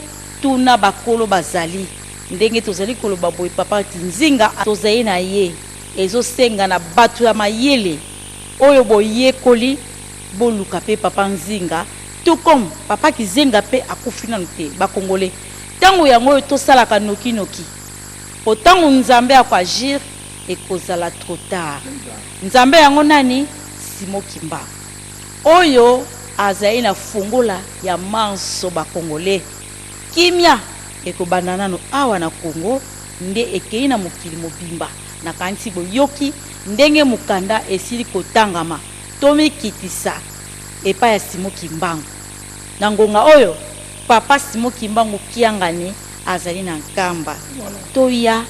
tuna bakolo bazali ndenge tozali koloba boy Papa Nzinga tozali na ye ezosenga na batu ya mayele oyo boyekoli boluka pe Papa Nzinga tout comme Papa Kizenga pe akufi nanu te bakongole tango yango oyo tosalaka noki noki otango Nzambe akwagir ekozala trop tard. Nzambe yango nani? Simon Kimbangu oyo azali na fungola ya manso bakongole kimia ekobanda nano awa na Congo nde ekei na mokili mobimba na kanisi boyoki ndenge mukanda esili kotangama tomikitisa epa ya Simon Kimbangu na ngonga oyo Papa Simon Kimbangu Kiangani azali na nkamba toya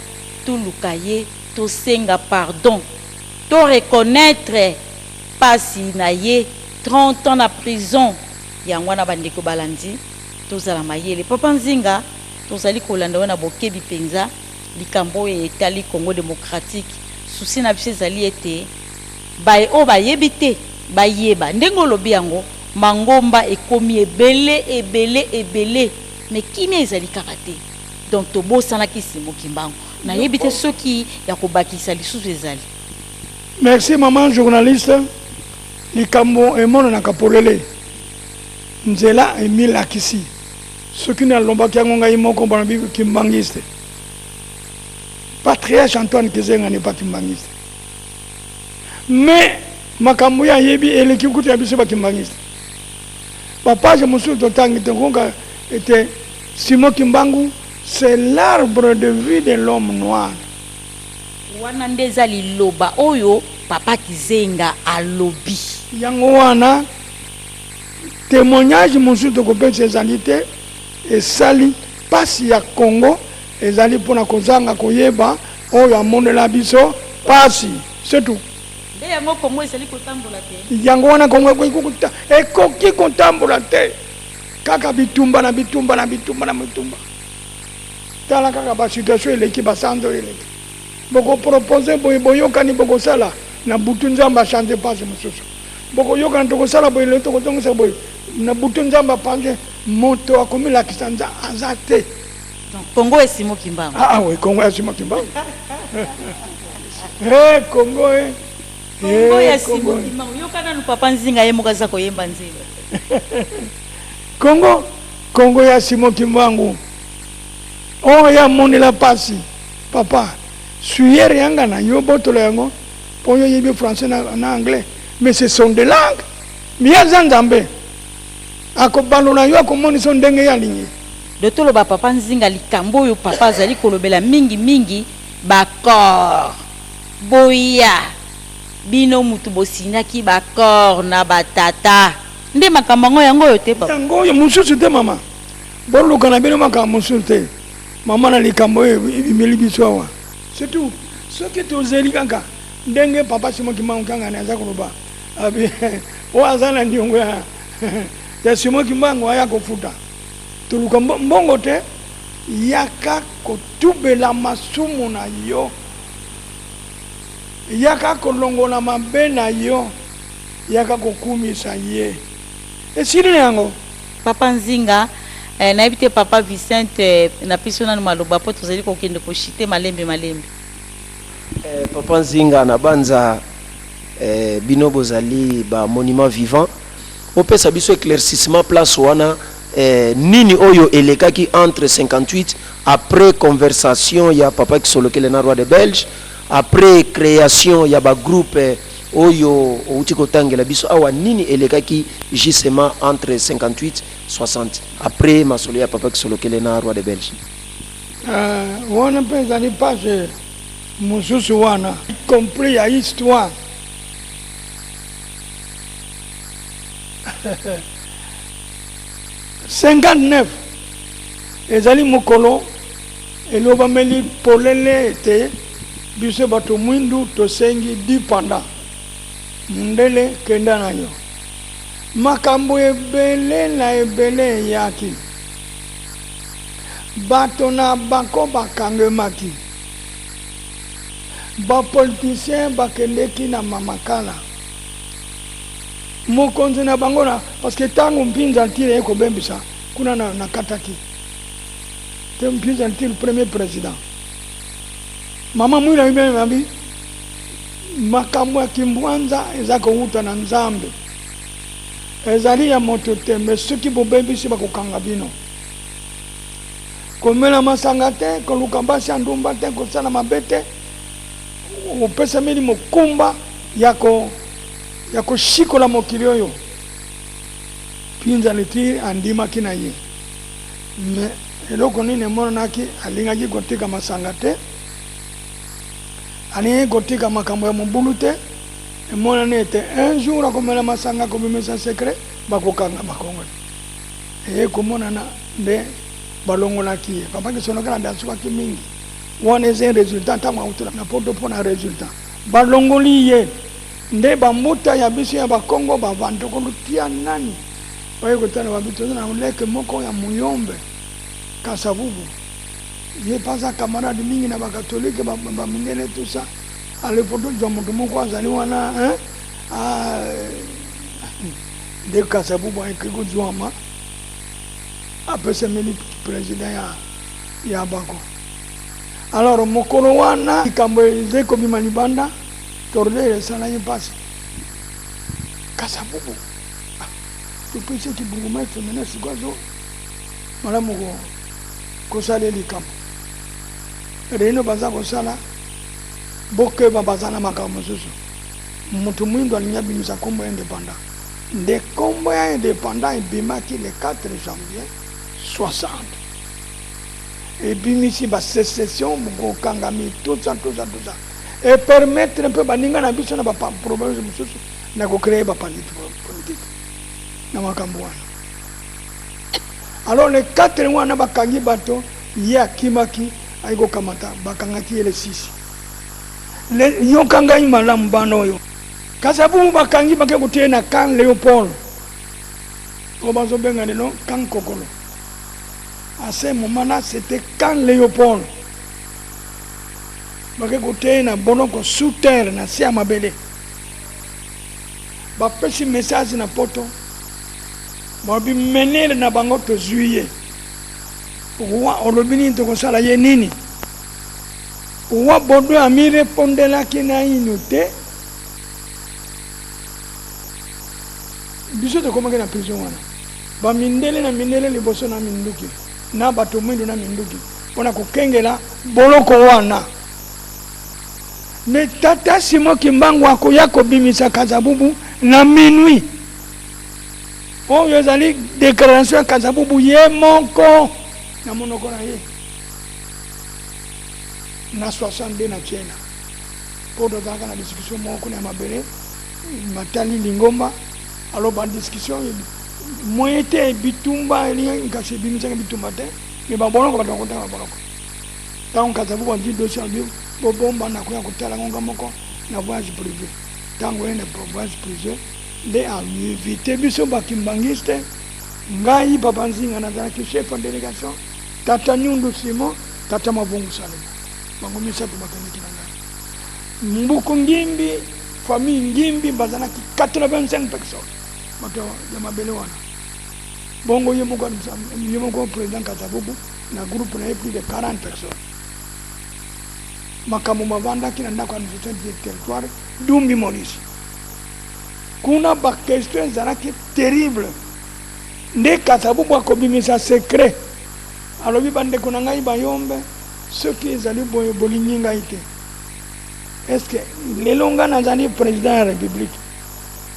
toluka ye tosenga pardon to reconnaître pasi na ye 30 ans na prison yango wana bandeko balandi tozala mayele Papa Nzinga tozali kolanda wana bokebi penza likambo etali Congo démocratique souci na biso ezali ete baye o bayebi te bayeba ndenge olobi yango mangomba ekomi ebele mais kimia ezali kaka te donc tobosanaki Simon Kimbangu nayebi te soki ya kobakisa lisusu ezali. Merci maman journaliste. Likambo emonanaka polele nzela emilakisi soki nalombaki yango ngai moko mpona bibi kimbangiste. Patriarche Antoine Kizenga n'est pas kimbangiste, mais makambo ya yebi eleki kutu ya biso bakimbangiste. Papa mosusu totangi tengonga était Simon Kimbangu, c'est l'arbre de vie de l'homme noir. Wana ndeza liloba oyo Papa Kizenga alobi. Yango wana témoignage mosusu tokopesa ezali te esali pasi ya Congo ezali mpona kozanga koyeba oyo amonela biso pasi c'est tout. Nde yango Congo ezali kotambola te. Yango wana Congo ekoki kotambola te kaka bitumba na bitumba. Tala kaka ba situation eleki basando eleki. Boko proposer boyokani boko sala na butu nzamba chanter pasi mosusu. Boko yokana tokosala boye le tokotongisa boye na butu nzamba pange moto akomila kisanza azate. Donc Congo et Simon Kimbangu. Ah oui, Congo et Simon Kimbangu. Congo et Simon Kimbangu. Yokana nu papa nzinga ye mukaza koyemba nzela. Congo et Simon Kimbangu. Oh ya monela pasi. Papa, suyere yanga na yo botolo yango. Poyo yebi français na anglais. Mais ce sont des langues. Mia zanzambe. Akobalola yo akomonisa ndenge ya lingi. De tolo ba papa nzinga likambo oyo papa azali kolobela mingi bakor boya bino mutu bosinaki bakor na batata nde makambo yango yo te papa. Yango yo mususu te mama. Boluka na bino makambo mususu te. Mama na likambo yo ibimeli biso awa. C'est tout. Ce qui te zeli kaka ndenge papa Simon Kimbangu kanga na za koloba. Abi o azana ndiongo ya Simon Kimbangu aya kofuta. Tuluka mbongo te yaka kotubela masumu na yo yaka kolongola mabe na yo yaka kokumisa ye esili yango papa nzinga nayebi te papa Vicente na piso nanu maloba po tozali kokende koshite malembe papa nzinga na banza bino bozali ba monument vivant opesa biso éclaircissement place wana nini oyo elekaki entre 58 après conversation ya papa Kisolokele na roi de Belge après création ya ba groupe oyo outi kotangela biso awa nini elekaki justement entre 58 60 après masolo ya papa Kisolokele na roi de Belge. Wana pesa ni page mususu wana compris ya histoire. 59 ezali mokolo elobameli polele ete biso bato mwindu tosengi dipanda mundele kenda na yo makambo ebele na ebele eyaki bato na banko bakangemaki bapoliticien bakendeki na mamakala mokonzi na bango na parce que tango mpinza ntile eko bembisa kuna na kataki te mpinza ntile premier président mama mwina bibi mabi makambo ya kimbwanza ezako uta na nzambe ezali ya moto te mais soki bobembisi bakokanga bino komela masanga te koluka basi ya ndumba te kosala mabe te opesameli mokumba yako shikola mokili oyo pinza leti andimaki na ye me eloko nini emonanaki alingaki kotika masanga te alingaki kotika makambo ya mobulu te emonani ete un jour akomela masanga kobimisa secret bakokanga bakongo eye komonana nde balongolaki ye papa Kisolokele adasukaki mingi wana eza un résultat ntango autela na poto mpona résultat balongoli ye nde bambuta ya biso ya bakongo bavandokolutia nani oye kotana babitoza na leke moko ya muyombe kasavubu j'ai pas un camarade mingi na ba catholique ba mingene tout ça à l'époque de mon quoi zali wana hein de Kasabubu écrit ko Zouama après c'est le président ya bako alors mokolo wana ikambe ko bima libanda torde sala y passe Kasabubu depuis ce qui bourgmestre maintenant c'est quoi ça malamu ko sala likambo reno baza ko sala boke babazana makambo susu mutu mwindo alinyabimisa kombo indépendant de kombo ya indépendant ebimaki le 4 janvier 60 ebimisi ba sécession bokangami tout ça et permettre un peu baninga na biso na ba problème mususu na ko créer ba parti politique na makambo wana alors le 4 wana bakangi bato ya kimaki aiko kamata bakangaki le 6 le yokanga imalamu bana oyo Kasabubu bakangi bake kutie na kan Léopold obazo benga no kan kokolo à ce moment là c'était kan Léopold bake kutie na bonoko sous terre na sia mabele ba pesi message na poto ba bi menele na bango to juillet roi olobini to ko sala ye nini roi bodo ami répondela kina inuté biso to komaka na prison wana ba mindele na mindele liboso na minduki na bato mwindo na minduki pona kokengela boloko wana mais tata Simon Kimbangu akoya kobimisa Kasabubu na minuit oyo ezali déclaration ya Kasabubu ye moko na monoko na ye na 62 na China po dozaka na discussion moko na mabele matali lingomba alors ba discussion moyete bitumba eli ngasi bimisa bitumba te mais ba boloko ba konta ba boloko tant Kasabubu dit dossier bio bo bomba na ko ya kutala ngonga moko na voyage privé tango ene voyage privé de a éviter biso ba kimbangiste ngai papa nzinga na zaki chef de délégation tata Nyundu Simon tata Mabungu Salemo bango misatu bakaniki na ngai mbuku ngimbi famille ngimbi bazanaki 85 personnes bato ya mabele wana bongo yemo président Kasabubu na groupe na plus de 40 personnes makamu mavanda kina ndako administration du territoire Dumbi Maurice kuna ba question zanaki terrible nde Kasabubu akobimisa secret alobi bande kuna ngai bayombe ceux qui ezali bolingi ngai te est-ce que lelonga nazali président de la république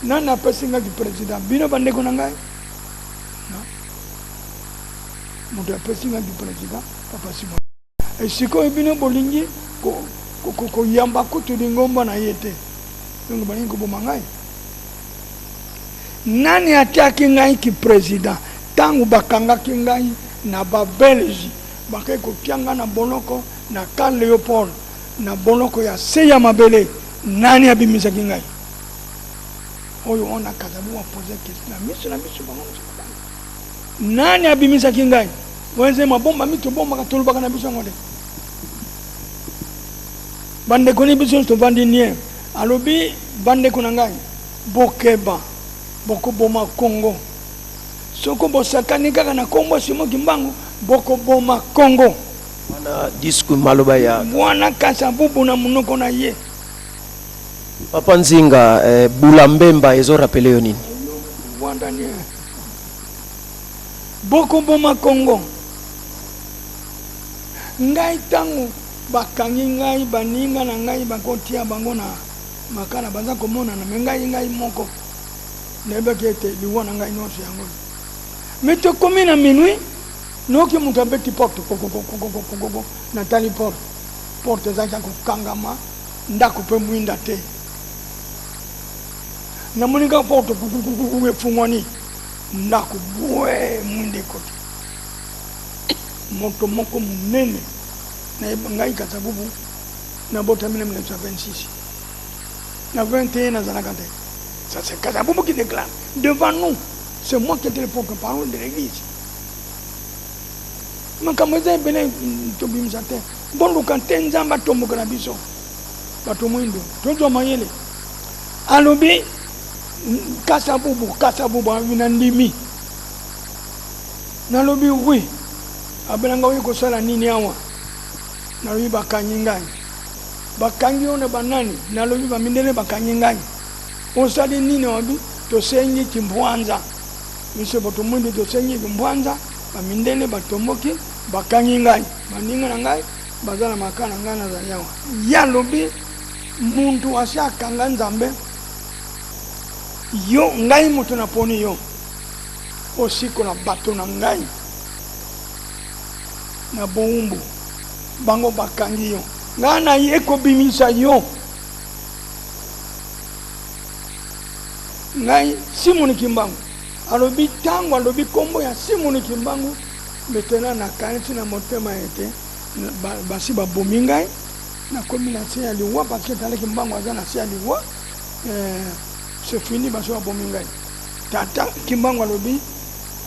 nani apesi ngai président bino bande kuna ngai non mutu apesi ngai président papa Simon et sikoyo bino bolingi koyamba kutu lingomba na ye te donc balingi koboma ngai nani atiaki ngai ki président tangu bakangaki ngai na babelgi bakei kotianga na boloko na kan Léopold na boloko ya se ya mabele nani abimisaki ngai oyo ona Kasabubu apose question na miso bango nani abimisaki ngai wenze mabomba mito bomba katolobaka na biso ngode bande koni biso to vandi nie alobi bande kuna ngai bokeba boko boma Congo soko bosakani kaka na kombo Simon Kimbangu boko boma Congo wana disku maloba ya mwana Kasabubu na munoko na ye papa Nzinga Bulambemba ezo rappeler yo nini wanda nie boko boma Congo ngai tangu bakangi ngai baninga na ngai bakotia bango na makala baza komona na ngai moko nebe kete liwana ngai nyonso yango mais to komi na minuit noki mutu abeti porte natali porte ezalaki kokangama ndako mpe mwinda te namoni kaka porte efungwani ndako bwe mwinda ekoti moto moko monene nayeba ngai Kasabubu nabotami na 1926 na 21 nazalaka te. Ça c'est Kasabubu qui déclare devant nous. C'est moi qui étais le porte-parole de l'église. makambo eza ebele tobimisa te mbonduka te nzambe atomboka na biso bato mwindo tozwa mayele alobi kasabubu abina ndimi nalobi wi abelanga oyo kosala nini awa nalobi bakanyi ngai bakangi one banani nalobi bamindele bakanyi ngai osali nini wabi tosengi kimbwanza miso bato mwindo tosengi kimbwanza bamindele batomboki bakangi ngai baninga na ngai bazala makana ngai na zanyawa yalobi muntu asakanga nzambe yo ngai moto na poni yo osikola bato na ngai na boumbu bango bakangi yo ngai na ye kobimisa yo ngai Simoni Kimbangu alobi tango alobi kombo ya Simoni Kimbangu metena na kanisi na motema ete basi babomi ngai na komi na se ya liwa parce que tala Kimbangu aza na se ya liwa c'est fini baso babomi ngai tata Kimbangu alobi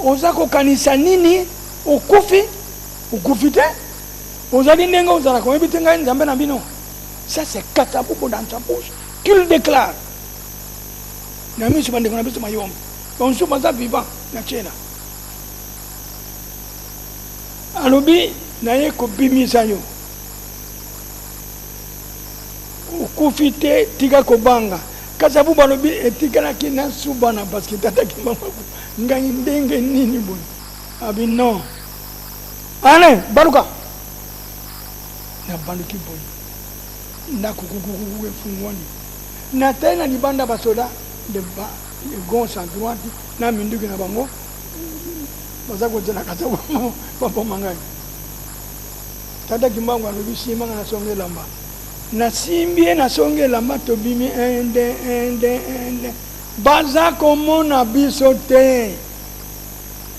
oza kokanisa nini okufi te ozali ndenge ozala koyebi te ngai nzambe na bino ça c'est katabubu dans sa bouche qu'il déclare na miso bandeko na biso mayombe bonso baza vivant na chela alobi na ye kobimisa yo okufi te tika kobanga kasi abubu alobi etikalaki na subana parce que tata Kimbangu ngai ndenge nini boye abi non ale baluka na baluki boye ndako kukuku efungwani na tena libanda basoda de gauche à droite na minduki na bango baza kozela kata papa mangai tata Kimbangu alobi simanga na songe lamba na simbie na songe lamba tobimi ende baza komona biso te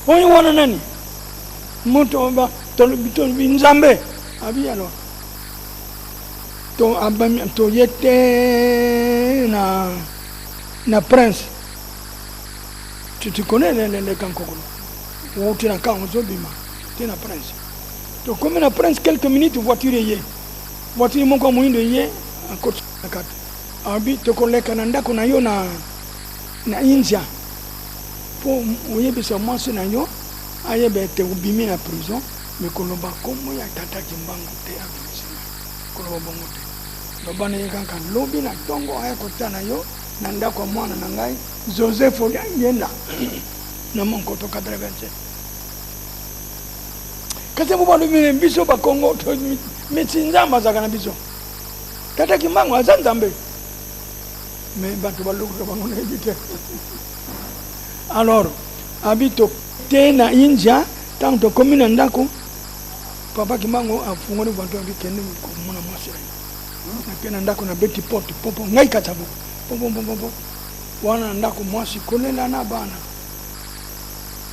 oyo wana nani moto ba tolobi nzambe abi alors to yete na prince tu connais les kankokolo ou tu na kango zobima tu na prince to comme na prince quelques minutes voiture moko muindo ye akot nakat abi to koleka na ndako na yo na India po oyebisa mwasi na yo ayebe te ubimi na prison mais koloba komo ya tata Kimbangu te abisina koloba bongo te lobana ye kanka lobi na tongo aya kotana yo na ndako mwana na ngai Joseph yenda na monkoto 87 kasi bo balumi biso ba Kongo to mitsinzamba zaka na biso tata Kimbangu azanzambe mais bato baluka bango na ebite alors habito te na India tanto komina ndako papa Kimbangu afungoni bantu abikende kumona mwasi na kena ndako na beti porte popo ngai katabu popo wana ndako mwasi kolela na bana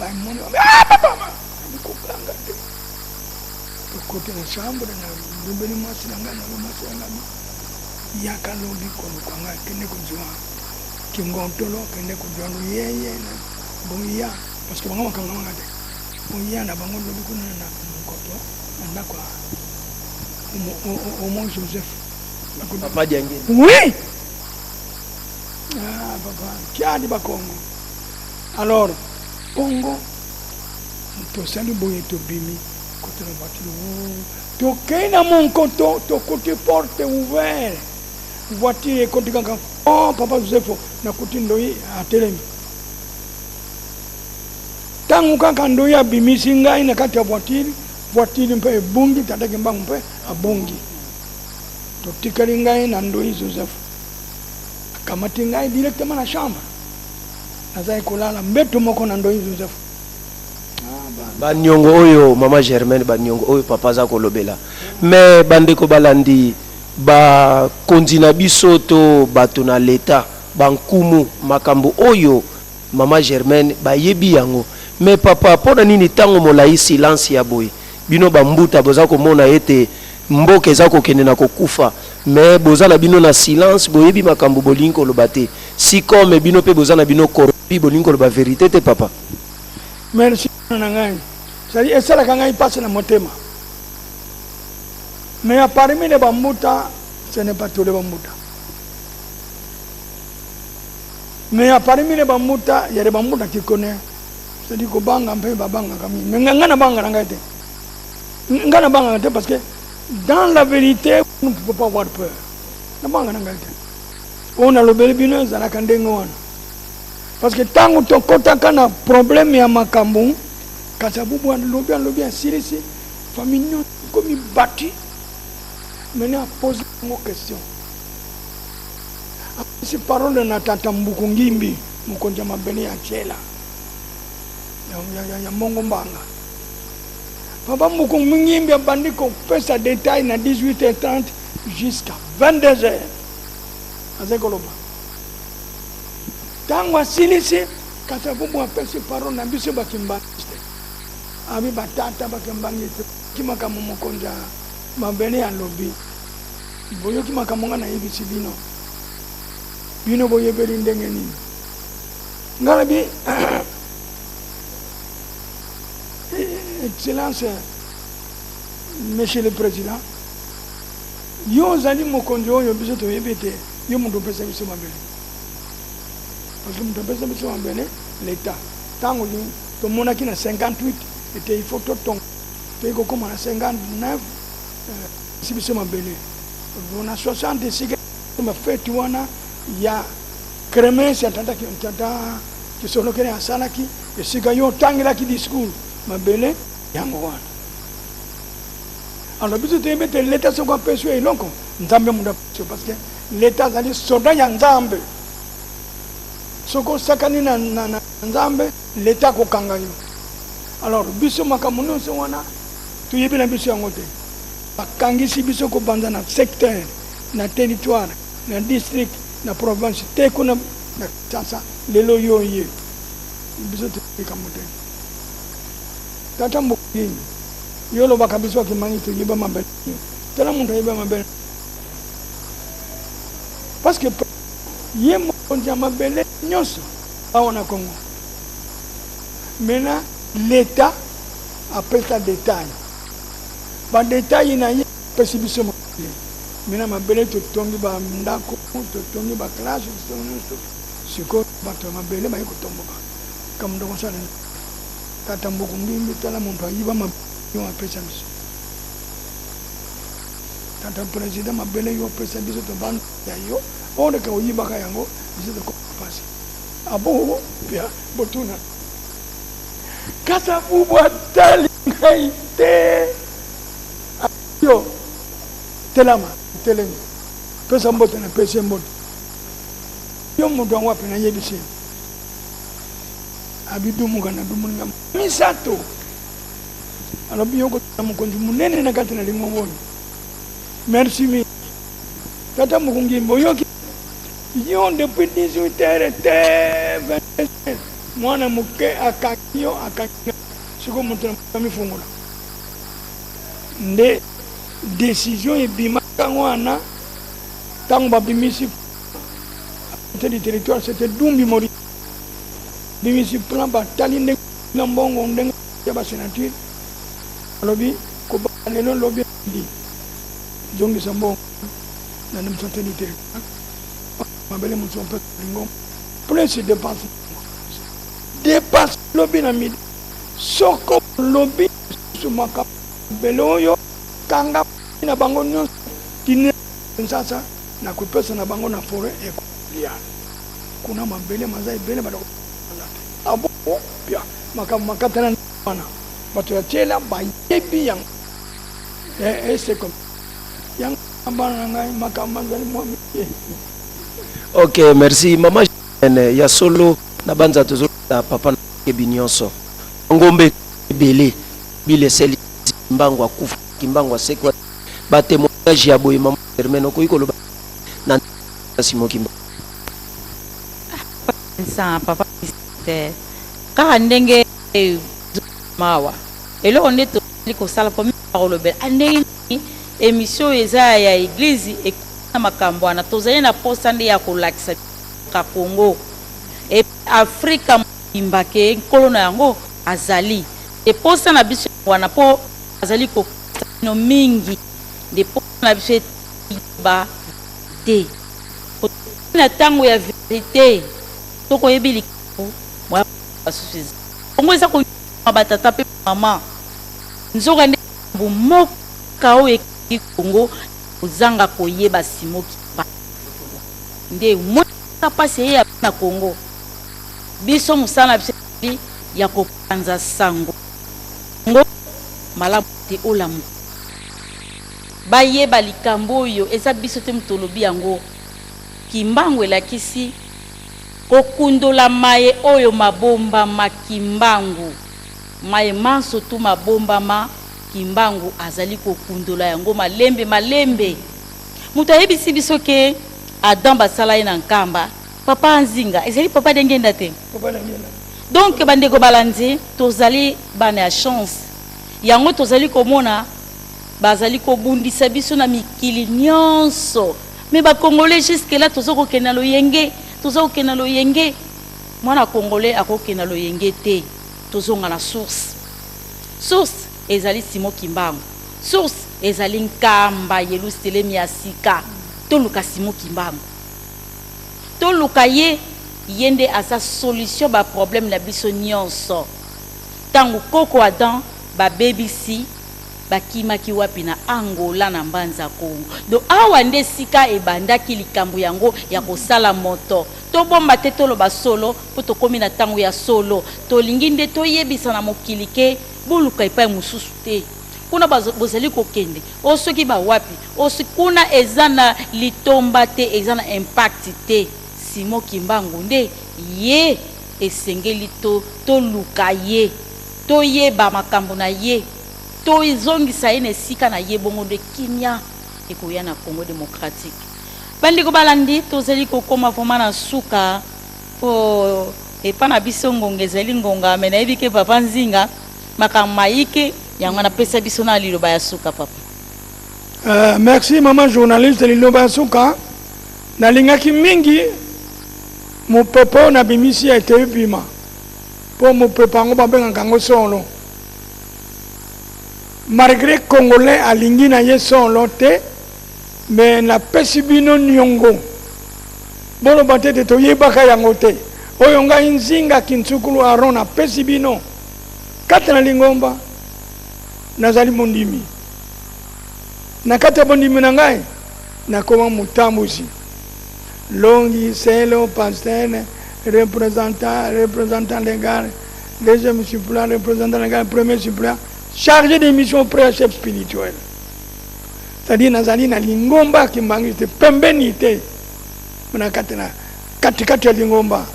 ba moni papa nikupanga te kote na chambre na mbele mwasi na ngana mwasi na ngana yakalobi kono kwanga kende kujua kingontolo kende kujua no yeye na boya parce que bango kanga ngade boya na bango lobi kuna na mkoto na kwa au moins Joseph papa diangé oui papa kiadi ba Congo alors Congo to sali boye to bimi kote na voiture to kena mon koto to côté porte ouverte voiture côté kanga oh papa Joseph na côté ndoi atelemi tangu kaka ndoi abimisi ngai na kati ya voiture mpe bungi tata Kimbangu mpe abongi to tikali ngai na ndoi Joseph akamati ngai directement na chambre nazai kulala mbeto moko na ndoi Joseph banyongo oyo mama Germaine banyongo oyo papa za kolobela mais bandeko balandi ba kondina biso to bato na leta bankumu makambo oyo mama Germaine bayebi yango mais papa pona nini tango molai silence ya boy bino bambuta boza komona ete mboke za kokende na kokufa mais boza na bino na silence boyebi makambo bolinko lobate si comme bino pe boza na bino corrompi bolinko loba vérité te papa merci nangai c'est-à-dire ça la kanga passe na motema. Mais parmi les bambuta, ce n'est pas tous les bambuta. Mais parmi les bambuta, il y a des bambuta qui connaissent. C'est-à-dire que banga un peu babanga kami. Mais ngana banga ngate. Ngana banga ngate parce que dans la vérité, on ne peut pas avoir peur. Na banga ngate. On a le belbino za na kandengo wana. Parce que tant que ton kota kana problème ya makambu, kasabubu an lobia sirisi, famille comme bâti. Maintenant pose une question. Si parole de Natata Mbukungimbi, Mukonja Mabene ya Chela. Ya Mongo Mbanga. Papa Mbukungimbi a bandi qu'on fait sa détail na 18h30 jusqu'à 22h. Azekoloba. Tangwa silisi, kasabubu appelle ces paroles na biso bakimba. Abi batata bakimbangi kimaka Mukonja Mabene ya lobi. Boyo kimakamonga na yibisi bino. Bino boye beri ndenge nini. Ngalabi Excellence Monsieur le Président, yo zali mokonzi oyo biso toyebete yo mundo pesa biso mabele. Parce que mundo pesa biso mabele l'État. Tango ni to monaki na 58 était il faut to ton. Te ko koma na 59 si biso mabele. On a 66 me fait wana ya crémer certains qui sont localisés à Salaki et si gagnons tant là qui discours mabele yango wana. Alors biso te mettre l'État sur quoi persuer lonko nzambe munda parce que l'État zali soldat ya nzambe. Soko sakani na nzambe l'État ko kanganyo. Alors biso makamuno se wana tu yebi na biso yango te. Bakangisi biso ko banza na secteur na territoire na district na province te kuna na sasa lelo yoye biso te kamote tata mbokini yolo bakabiso kimanyi to yeba mabel tala muntu yeba mabel parce que yemo konja mabele nyoso aona Congo maintenant l'État appelle ça détail ba détail na yepesi biso mabele mina mabele to tongi ba ndako to tongi ba classe to tongi siko ba to mabele ba ikotomboka kam ndo konsala tata mbokungimbi tala muntu ayiba mabele yo apesa biso tata président mabele yo apesa biso to ban ya yo on ka oyiba ka yango biso to passe abo bia botuna kata bubwa tali ngaite yo telama telemi pesa mbote na pesa mbote yo muntu wapi na yebisi abidu mugana dumunga misato alobi yoko mukonzi munene na kati na lingongoni merci mi tata mukungimbo yoki yo depuis 18h te 27 mwana muke akakiyo siko muntu na mifungula nde décision et bima kangwana tango babimisi du territoire c'était Dumbi Mori bimisi plan batali ndenge na mbongo ndenge ya ba sénature lobi ko balelo lobi di jongi sambo na nem santé du territoire mabele mu sompa lingo plus dépasse lobi na midi soko lobi sumaka beloyo kanga na bango nyonso tine sasa na kupesa na bango na forêt ekolia kuna mabele mazai bele bado abo pia makatana na bato ya chela ba yebi yang c'est comme yang ambana ngai makamanga ni mwami. Ok, merci mama ya solo na banza tozo papa na kebinyonso ngombe bele bile seli mbango akufa kimbango sekwa ba témoignage ya boye mama Germaine ko ikolo na Simon Kimba sa papa te ka ndenge mawa elo neto liko sala po parole bel ndenge émission eza ya église et na makambo na tozali na posa nde ya kolakisa ka Congo et Afrika imbake kolona yango azali et posa na biso wana po azali ko no mingi de po na biso ba te na tango ya vérité to ko yebili ko mwa basufiza ongo eza ko batata pe mama nzoka nde bumoka o eki Kongo ozanga koyeba Simon Kimbangu nde moka pasi ya na Kongo biso musana biso ya kopanza sango ngo malamu te olamu bayeba likambo oyo eza biso te mutolobi yango Kimbangu elakisi kokundola maye oyo mabomba makimbangu maye manso tu mabomba ma Kimbangu azali kokundola yango malembe mutu ayebisi biso ke Adam basala ye na nkamba papa nzinga ezali papa dengenda te donc bandeko balandi tozali bana ya chance yango tozali komona bazali kobundisa biso na mikili nyonso mais ba congolais jusque là tozoko kena loyenge mwana congolais akokena loyenge te tozonga na source ezali Simon Kimbangu source ezali nkamba Yerusalemi ya sika toluka Simon Kimbangu toluka ye yende asa solution ba problème na biso nyonso tangu koko Adam ba bebisi bakimaki wapi na Angola na mbanza Kongo do awa nde sika ebandaki likambo yango ya kosala moto to bomba te toloba solo po tokomi na tango ya solo tolingi nde toyebisa na mokili ke boluka epai mususu te kuna bozali kokende osoki ba wapi osoki kuna eza na litomba te eza na impact te Simon Kimbangu nde ye esengeli toluka ye toyeba makambo na ye toizongisa ye na esika na ye bongo nde kimia ekoya na Congo démocratique bandeko balandi tozali kokoma vraimen na suka po epa na biso ngonga ezali ngonga me nayebi ke papa nzinga makambo mayike yango napesa biso na liloba ya suka papa. Merci maman journaliste liloba ya suka nalingaki mingi mopepe na bimisi ete ebima po mopepe yango babengaka yango solo malgré congolais alingi na ye solo te mais napesi bino niongo boloba te toyebaka yango te oyo ngai nzinga kintsukulu aron napesi bino kati na lingomba nazali mondimi na kati ya bondimi na ngai nakoma mutambusi longi selo pasteur représentant légal deuxième suppléant représentant légal premier suppléant chargé des missions auprès du chef spirituel. C'est-à-dire nazali na lingomba Kimbangu te pembeni te na katikati ya lingomba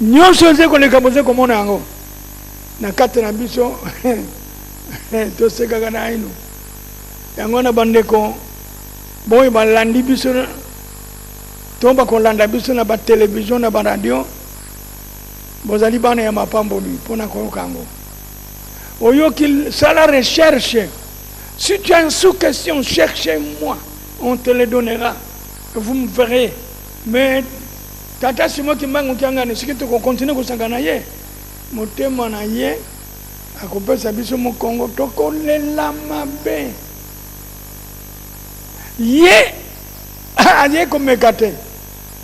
nyonso ze koleka boze komona yango na kati na biso tosekaka na ino yango na bandeko boy balandi biso to bakolanda biso na ba télévision na ba radio bozali bana ya mapamboli mpona koyoka yango oyoki sala recherche si tu as une sous-question cherchez-moi on te le donnera vous me verrez mais tata Simon Kimbangu kiangani siki tokokontinue kosanga na ye motema na ye akopesa biso mokongo tokolela mabe ye aye komeka te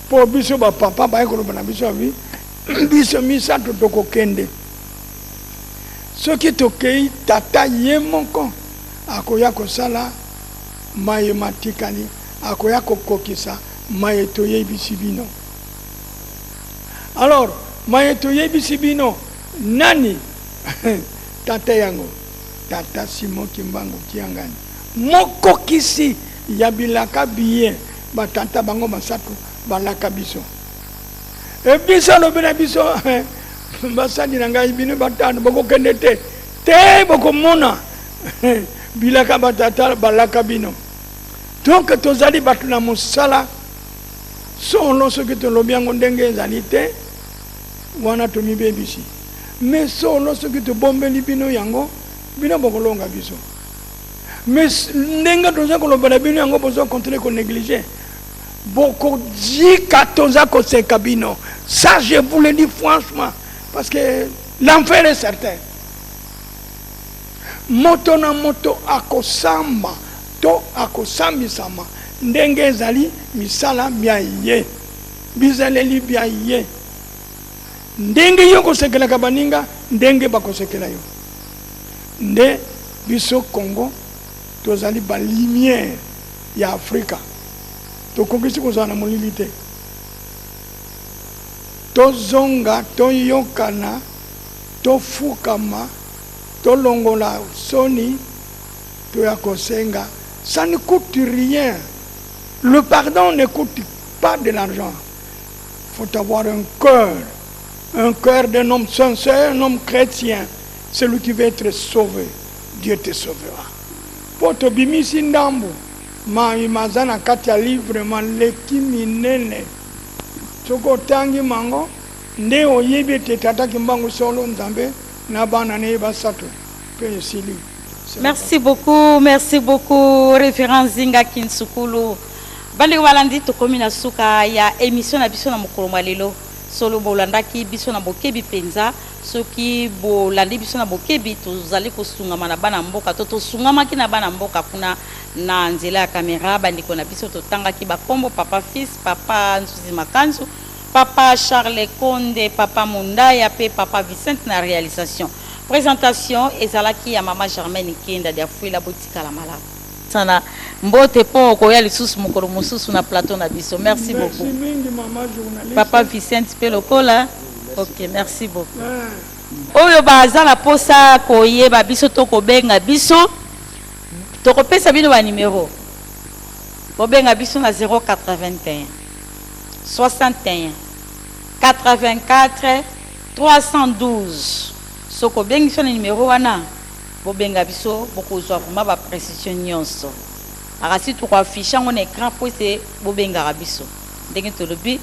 po biso bapapa baye koloba na biso abi biso misato tokokende soki tokei tata ye moko akoya kosala maye matikali akoya kokokisa maye toyebisi bino. Alors maye toyebisi bino nani tata yango tata Simon Kimbangu kiangani mokokisi ya bilaka biye batata bango basatu balaka biso ebiso lobena biso basadi na ngai bino batano bokokende te bokomona bilaka batata balaka bino donc tozali batu na mosala solo soki tolobi yango ndenge ezali te wana tomibebisi mais solo soki tobombeli bino yango bino bokolonga biso mais ndenge toza kolobela bino yango bozo continuer ko négliger boko dika toza koseka bino ça je vous le dis franchement parce que l'enfer est certain moto na moto akosamba to akosambisama ndenge ezali misala bya ye bizaleli bya ye ndenge yo kosekelaka baninga ndenge bakosekela yo nde biso Congo tozali ba lumière ya Afrika tokokisi kozala na molili te tozonga toyokana tofukama tolongola soni toya kosenga. Ça ne coûte rien. Le pardon ne coûte pas de l'argent. Il faut avoir un cœur d'un homme sincère, un homme chrétien. Celui qui veut être sauvé, Dieu te sauvera. Poto bimisi ndambu ma imazana kati ya livre maleki minene soko tangi mango nde oyebi te tata kimbangu solo nzambe na bana ne basato pe sili. Merci beaucoup, référent Zinga Kinsukulu. Bande walandi to komina suka ya émission na biso na mokolo malelo solo bolandaki biso na bokebi penza soki bolandi biso na bokebi tozali kosungama na bana mboka to sungamaki na bana mboka kuna na nzela ya kamera bandiko na biso totangaki bakombo papa fils papa Nzuzi Makanzu papa Charles Konde papa Mundaya pe papa Vicente na réalisation. Présentation ezalaki ya mama Germaine Kenda de Afuila Botika la mala. Sana mbote po ko ya lisusu mokolo mususu na plateau na biso. Merci beaucoup. Merci mingi mama journaliste. Papa Vicente Pelokola. OK, merci beaucoup. Oyo baza na posa ko yeba biso to ko benga biso. To ko pesa bino ba numéro. Ko benga biso na 081 61 84 312. Soko bengi so na numéro wana bobenga biso bokozwa vraiment ba précision nyonso akasi to ko afficher on écran po c'est bobenga biso ndenge to lobi